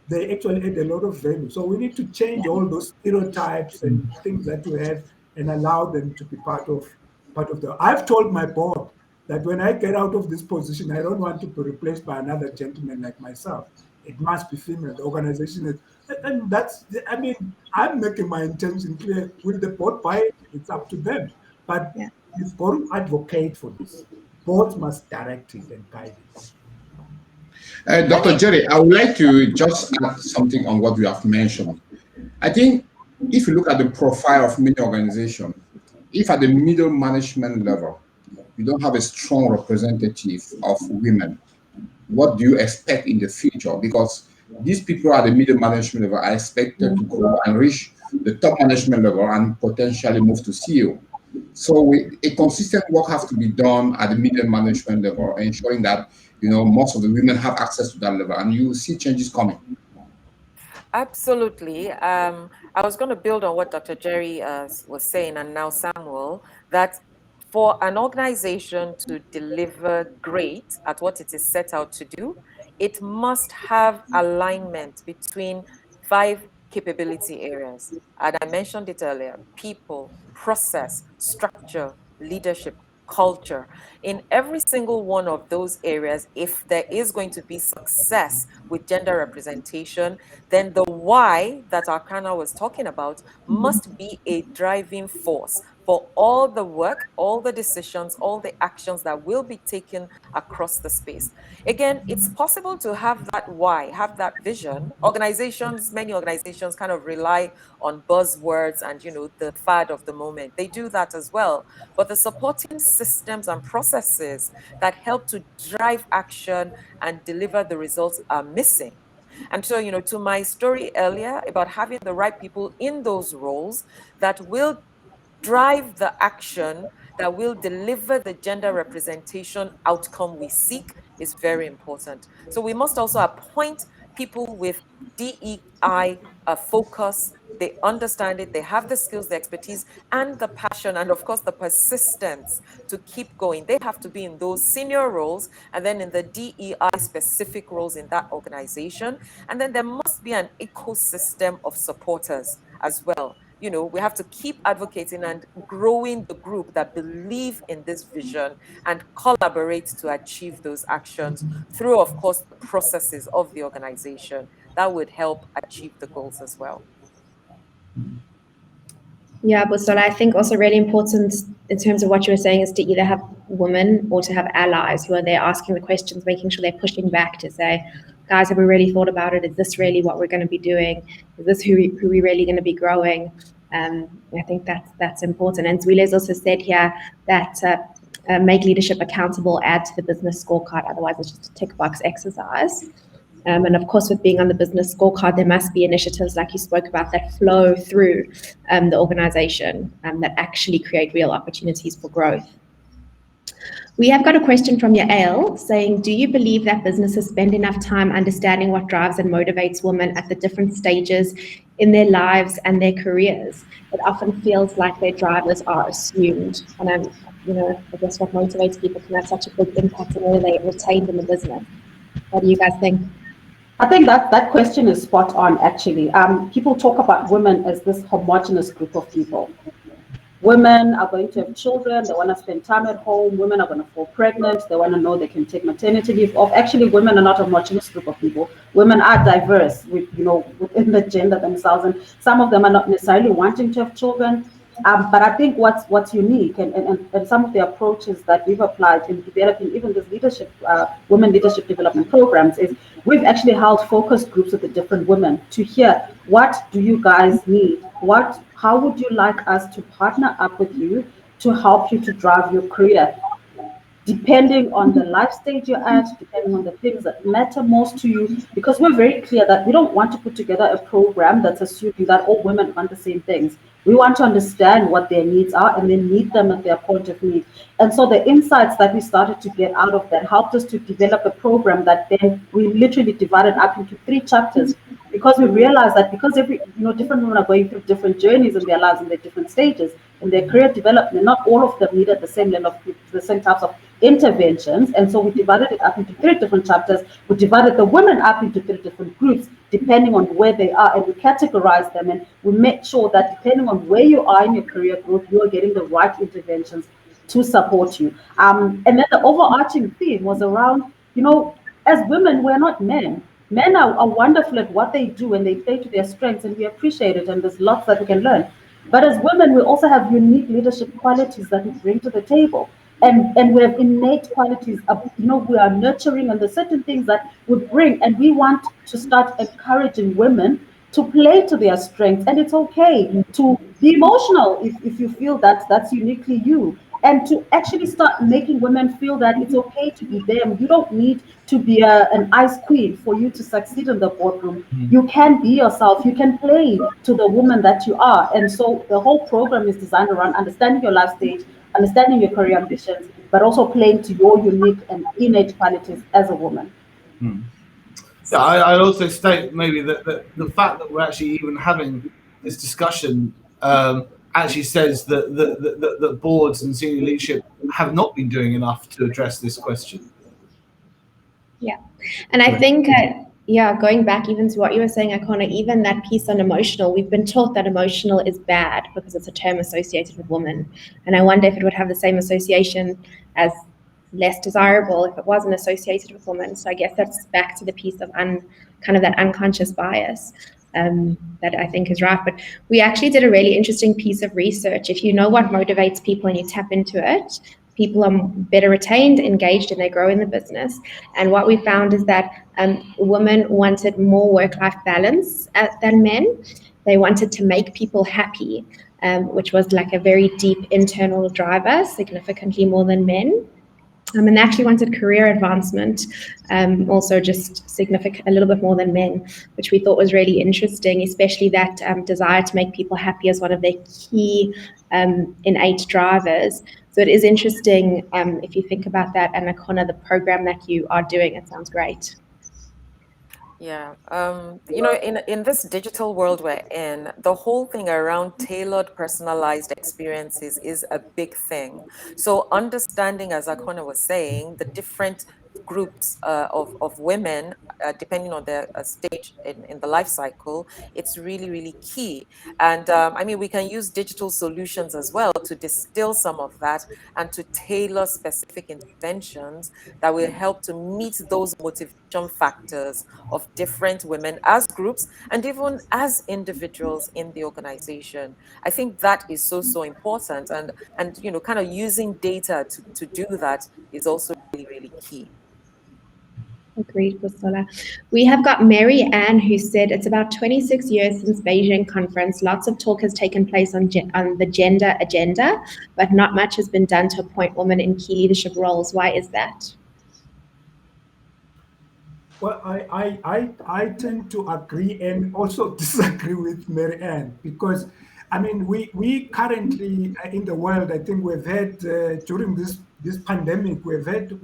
they actually add a lot of value. So we need to change all those stereotypes and things that we have and allow them to be part of the. I've told my board that when I get out of this position, I don't want to be replaced by another gentleman like myself. It must be female. The organization is, and that's, I mean, I'm making my intention clear. Will the board buy it? It's up to them. But you've got to advocate for this. Boards must direct it and guide it. Dr. Jerry, I would like to just add something on what you have mentioned. I think if you look at the profile of many organizations, if at the middle management level, you don't have a strong representative of women, what do you expect in the future? Because these people at the middle management level are expected to grow and reach the top management level and potentially move to CEO. So a consistent work has to be done at the middle management level, ensuring that most of the women have access to that level, and you see changes coming. Absolutely. I was going to build on what Dr. Jerry was saying, and now Samuel, that for an organization to deliver great at what it is set out to do, it must have alignment between 5 capability areas. And I mentioned it earlier: people, process, structure, leadership, culture. In every single one of those areas, if there is going to be success with gender representation, then the why that Arkana was talking about must be a driving force for all the work, all the decisions, all the actions that will be taken across the space. Again, it's possible to have that why, have that vision. Many organizations kind of rely on buzzwords and, the fad of the moment. They do that as well. But the supporting systems and processes that help to drive action and deliver the results are missing. And so, to my story earlier about having the right people in those roles that will drive the action, that will deliver the gender representation outcome we seek, is very important. So we must also appoint people with DEI focus. They understand it, they have the skills, the expertise, and the passion, and of course the persistence to keep going. They have to be in those senior roles and then in the DEI specific roles in that organization. And then there must be an ecosystem of supporters as well. We have to keep advocating and growing the group that believe in this vision and collaborate to achieve those actions through, of course, the processes of the organization that would help achieve the goals as well. Yeah, Busola, I think also really important in terms of what you were saying is to either have women or to have allies who are there asking the questions, making sure they're pushing back to say, guys, have we really thought about it? Is this really what we're going to be doing? Is this who we really going to be growing? I think that's important. And Zwile's also said here that make leadership accountable, add to the business scorecard. Otherwise, it's just a tick box exercise. And of course, with being on the business scorecard, there must be initiatives like you spoke about that flow through the organization that actually create real opportunities for growth. We have got a question from Yael saying, do you believe that businesses spend enough time understanding what drives and motivates women at the different stages in their lives and their careers? It often feels like their drivers are assumed. And I guess what motivates people can have such a big impact on whether they're retained in the business. What do you guys think? I think that question is spot on, actually. People talk about women as this homogenous group of people. Women are going to have children, they want to spend time at home, women are going to fall pregnant, they want to know they can take maternity leave off. Actually, women are not a homogenous group of people. Women are diverse within the gender themselves, and some of them are not necessarily wanting to have children. But I think what's unique and some of the approaches that we've applied in developing even this leadership, women leadership development programs is we've actually held focus groups with the different women to hear what do you guys need? How would you like us to partner up with you to help you to drive your career? Depending on the life stage you're at, depending on the things that matter most to you, because we're very clear that we don't want to put together a program that's assuming that all women want the same things. We want to understand what their needs are and then meet them at their point of need. And so the insights that we started to get out of that helped us to develop a program that then we literally divided up into 3 chapters, because we realized that because different women are going through different journeys in their lives and their different stages in their career development, not all of them needed the same level of the same types of interventions. And so we divided it up into 3 different chapters. We divided the women up into 3 different groups depending on where they are, and we categorized them, and we made sure that depending on where you are in your career growth, you are getting the right interventions to support you. And then the overarching theme was around, as women, we're not men. Men are wonderful at what they do and they play to their strengths, and we appreciate it, and there's lots that we can learn. But as women, we also have unique leadership qualities that we bring to the table. And we have innate qualities of, we are nurturing, and there's certain things that we bring, and we want to start encouraging women to play to their strengths. And it's okay to be emotional if you feel that that's uniquely you, and to actually start making women feel that it's okay to be them. You don't need to be an ice queen for you to succeed in the boardroom. You can be yourself. You can play to the woman that you are. And so the whole program is designed around understanding your life stage, understanding your career ambitions, but also playing to your unique and innate qualities as a woman. Yeah, I'd also state maybe that the fact that we're actually even having this discussion actually says that boards and senior leadership have not been doing enough to address this question. Yeah, and I think, going back even to what you were saying, Akona, even that piece on emotional, we've been taught that emotional is bad because it's a term associated with women. And I wonder if it would have the same association as less desirable if it wasn't associated with women. So I guess that's back to the piece of kind of that unconscious bias that I think is right. But we actually did a really interesting piece of research. If you know what motivates people and you tap into it, people are better retained, engaged, and they grow in the business. And what we found is that women wanted more work-life balance than men. They wanted to make people happy, which was like a very deep internal driver, significantly more than men. And they actually wanted career advancement, also just a little bit more than men, which we thought was really interesting, especially that desire to make people happy as one of their key innate drivers. So it is interesting if you think about that, and Akona, the program that you are doing, it sounds great. Yeah, in this digital world we're in, the whole thing around tailored, personalized experiences is a big thing. So understanding, as Akona was saying, the different groups of women, depending on their stage in the life cycle, it's really, really key. And I mean, we can use digital solutions as well to distill some of that and to tailor specific interventions that will help to meet those motivation factors of different women as groups and even as individuals in the organization. I think that is so important, and kind of using data to do that is also really, really key. Agreed, Busola. We have got Mary Ann, who said it's about 26 years since Beijing conference. Lots of talk has taken place on the gender agenda, but not much has been done to appoint women in key leadership roles. Why is that? Well, I tend to agree and also disagree with Mary Ann, because I mean we currently in the world, I think we've had during this pandemic, we've had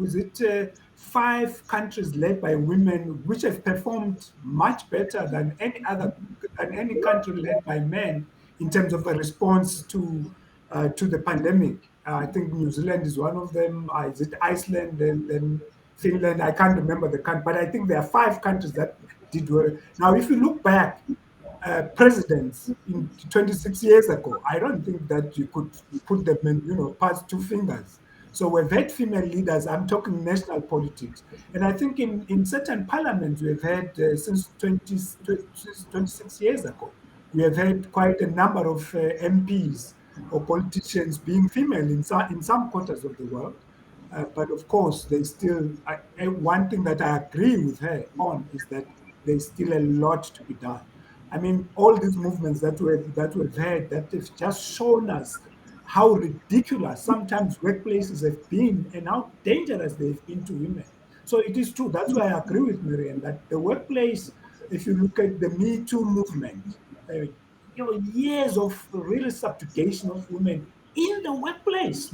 5 countries led by women which have performed much better than any country led by men in terms of a response to the pandemic. I think New Zealand is one of them. Is it Iceland? Then Finland? I can't remember the country, but I think there are 5 countries that did well. Now, if you look back, presidents in 26 years ago, I don't think that you could put them in, past 2 fingers. So we've had female leaders. I'm talking national politics, and I think in certain parliaments we've had since 26 years ago, we have had quite a number of MPs or politicians being female in some quarters of the world. But of course, there's still one thing that I agree with her on is that there's still a lot to be done. I mean, all these movements that we've had that have just shown us how ridiculous sometimes workplaces have been and how dangerous they've been to women. So it is true. That's why I agree with Marianne that the workplace, if you look at the Me Too movement, years of real subjugation of women in the workplace.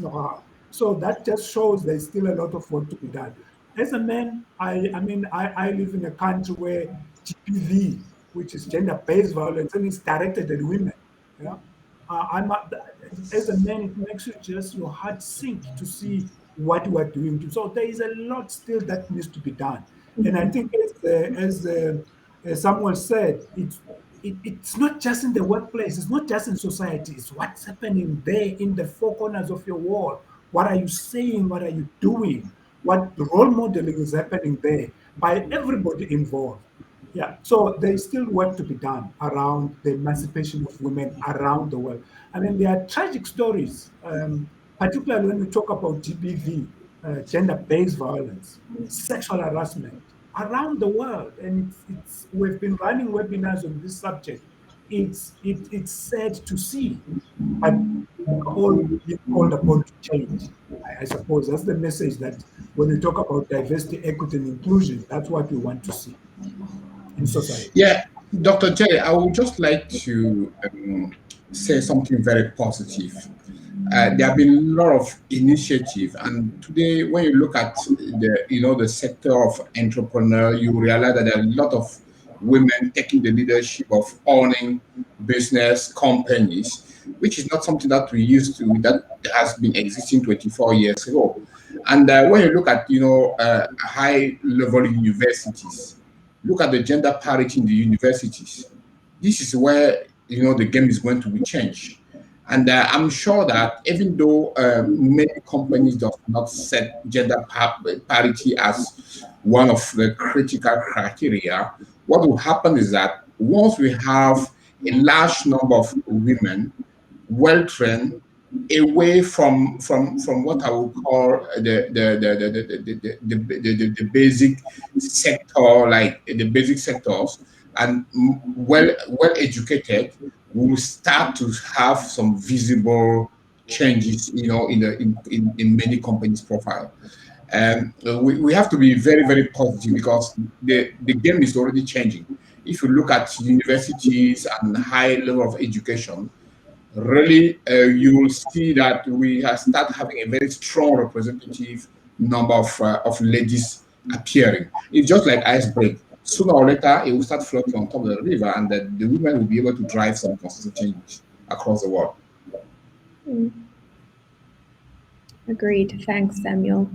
So that just shows there's still a lot of work to be done. As a man, I live in a country where GBV, which is gender-based violence, and it's directed at women. Yeah, as a man, it makes you just your heart sink to see what we're doing. So there is a lot still that needs to be done, and I think as Samuel said, it's not just in the workplace, it's not just in society, it's what's happening there in the four corners of your wall. What are you saying? What are you doing? What role modeling is happening there by everybody involved? Yeah, so there is still work to be done around the emancipation of women around the world. I mean, there are tragic stories, particularly when we talk about GBV, gender-based violence, sexual harassment around the world, and we've been running webinars on this subject. It's sad to see, but we're all being called upon to change. I suppose that's the message that when we talk about diversity, equity, and inclusion, that's what we want to see in society. Yeah, Dr. J, I would just like to say something very positive. There have been a lot of initiative, and today, when you look at the sector of entrepreneur, you realize that there are a lot of women taking the leadership of owning business companies, which is not something that we used to that has been existing 24 years ago. And when you look at high level universities, look at the gender parity in the universities. This is where the game is going to be changed. And I'm sure that even though many companies do not set gender parity as one of the critical criteria, what will happen is that once we have a large number of women, well trained, away from what I would call the basic sector, like the basic sectors, and well educated, we will start to have some visible changes, in many companies' profile. And we have to be very, very positive because the game is already changing. If you look at universities and high level of education, really you will see that we have start having a very strong representative number of ladies appearing. It's just like ice break. Sooner or later, it will start floating on top of the river, and the women will be able to drive some consistent change across the world. Agreed. Thanks, Samuel.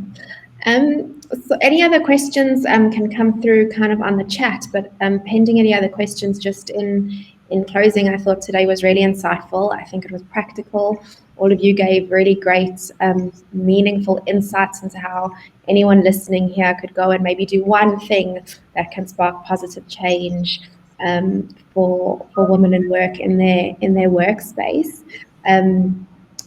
So any other questions can come through kind of on the chat, but pending any other questions, just in closing, I thought today was really insightful. I think it was practical. All of you gave really great, meaningful insights into how anyone listening here could go and maybe do one thing that can spark positive change for women in work in their workspace.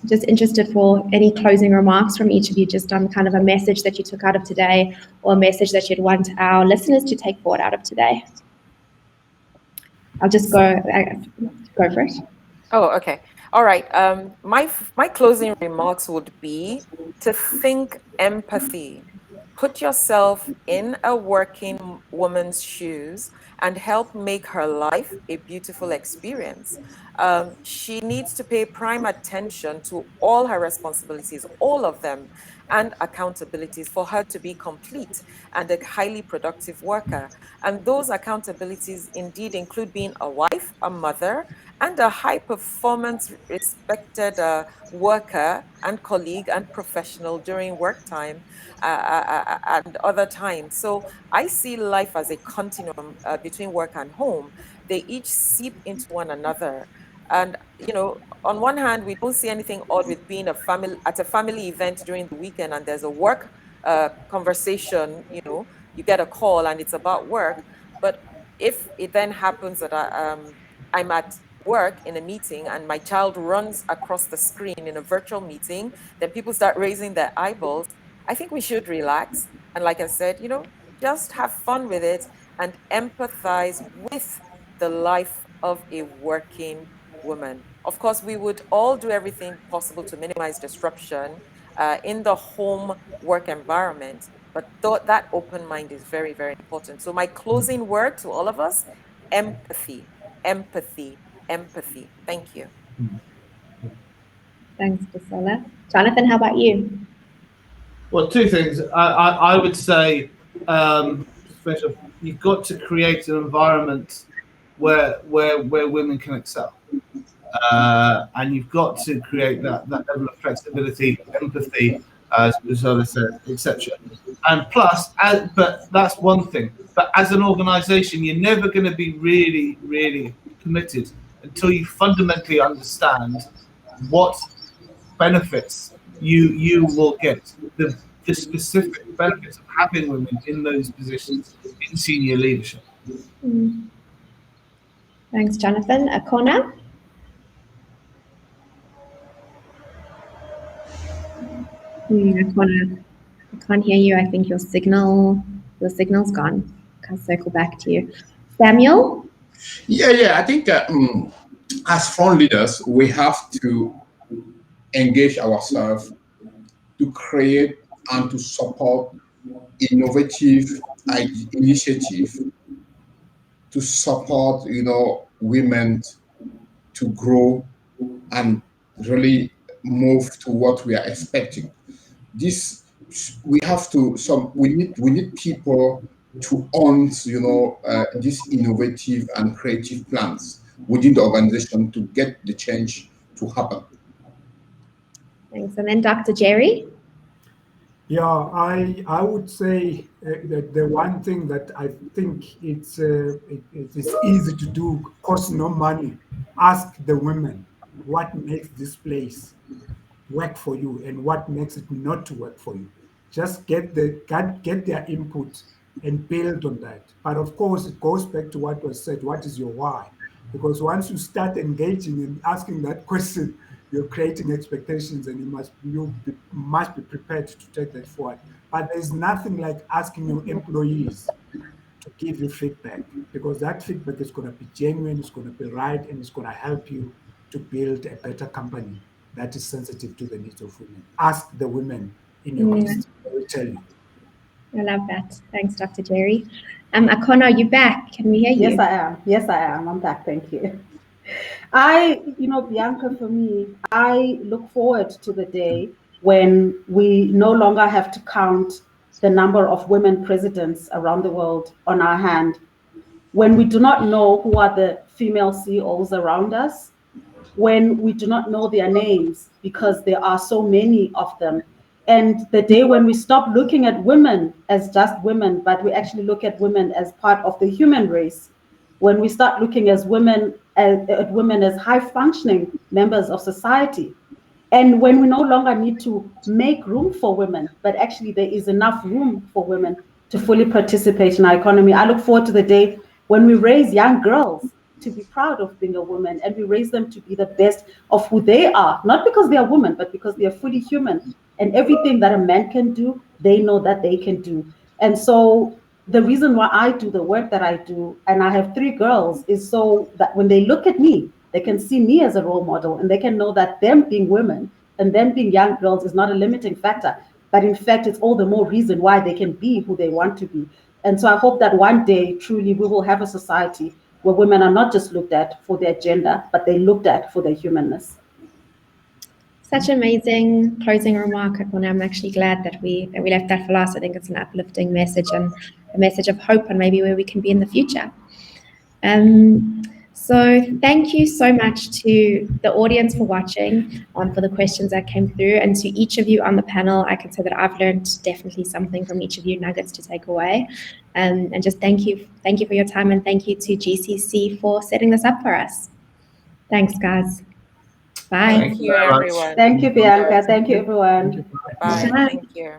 Just interested for any closing remarks from each of you, just on kind of a message that you took out of today, or a message that you'd want our listeners to take forward out of today. I'll just go for it. Oh, okay. All right. My closing remarks would be to think empathy. Put yourself in a working woman's shoes and help make her life a beautiful experience. She needs to pay prime attention to all her responsibilities, all of them, and accountabilities for her to be complete and a highly productive worker. And those accountabilities indeed include being a wife, a mother, and a high-performance, respected worker and colleague and professional during work time and other times. So I see life as a continuum between work and home. They each seep into one another. And, on one hand, we don't see anything odd with being at a family event during the weekend and there's a work conversation, you get a call and it's about work. But if it then happens that I'm at work in a meeting and my child runs across the screen in a virtual meeting, then people start raising their eyeballs. I think we should relax. And like I said, you know, just have fun with it and empathize with the life of a working woman. Of course, we would all do everything possible to minimize disruption in the home work environment, but that open mind is very, very important. So my closing word to all of us, empathy, empathy, empathy. Thank you. Thanks, Priscilla. Jonathan, how about you? Well, two things. I would say, you've got to create an environment where women can excel, and you've got to create that level of flexibility, empathy, as Priscilla said, etc. And plus, but that's one thing. But as an organisation, you're never going to be really, really committed until you fundamentally understand what benefits you will get, the specific benefits of having women in those positions in senior leadership. Thanks, Jonathan. Akona? Akona, I can't hear you. I think your signal's gone. I'll circle back to you. Samuel? Yeah. I think as front leaders, we have to engage ourselves to create and to support innovative initiative to support, women to grow and really move to what we are expecting. This we have to we need people to own, these innovative and creative plans within the organization to get the change to happen. Thanks. And then Dr. Jerry? Yeah, I would say that the one thing that I think it is easy to do, costs no money. Ask the women what makes this place work for you and what makes it not to work for you. Just get their input and build on that. But of course, it goes back to what was said. What is your why? Because once you start engaging and asking that question, you're creating expectations, and you must be prepared to take that forward. But there's nothing like asking your employees to give you feedback, because that feedback is going to be genuine, it's going to be right, and it's going to help you to build a better company that is sensitive to the needs of women. Ask the women in your midst, they will tell you. I love that. Thanks, Dr. Jerry. Akona, are you back? Can we hear you? Yes, I am. Yes, I am. I'm back. Thank you. Bianca, for me, I look forward to the day when we no longer have to count the number of women presidents around the world on our hand, when we do not know who are the female CEOs around us, when we do not know their names because there are so many of them. And the day when we stop looking at women as just women, but we actually look at women as part of the human race, when we start looking at women as high functioning members of society, and when we no longer need to make room for women, but actually there is enough room for women to fully participate in our economy. I look forward to the day when we raise young girls to be proud of being a woman, and we raise them to be the best of who they are, not because they are women, but because they are fully human. And everything that a man can do, they know that they can do. And so the reason why I do the work that I do, and I have 3 girls, is so that when they look at me, they can see me as a role model, and they can know that them being women and them being young girls is not a limiting factor, but in fact, it's all the more reason why they can be who they want to be. And so I hope that one day, truly, we will have a society where women are not just looked at for their gender, but they're looked at for their humanness. Such amazing closing remark, Akona. I'm actually glad that we left that for last. I think it's an uplifting message and a message of hope and maybe where we can be in the future. So thank you so much to the audience for watching, for the questions that came through, and to each of you on the panel. I can say that I've learned definitely something from each of you, nuggets to take away. And just thank you for your time, and thank you to GCC for setting this up for us. Thanks, guys. Bye. Thank you, everyone. Thank you, Bianca. Thank you, everyone. Bye. Thank you.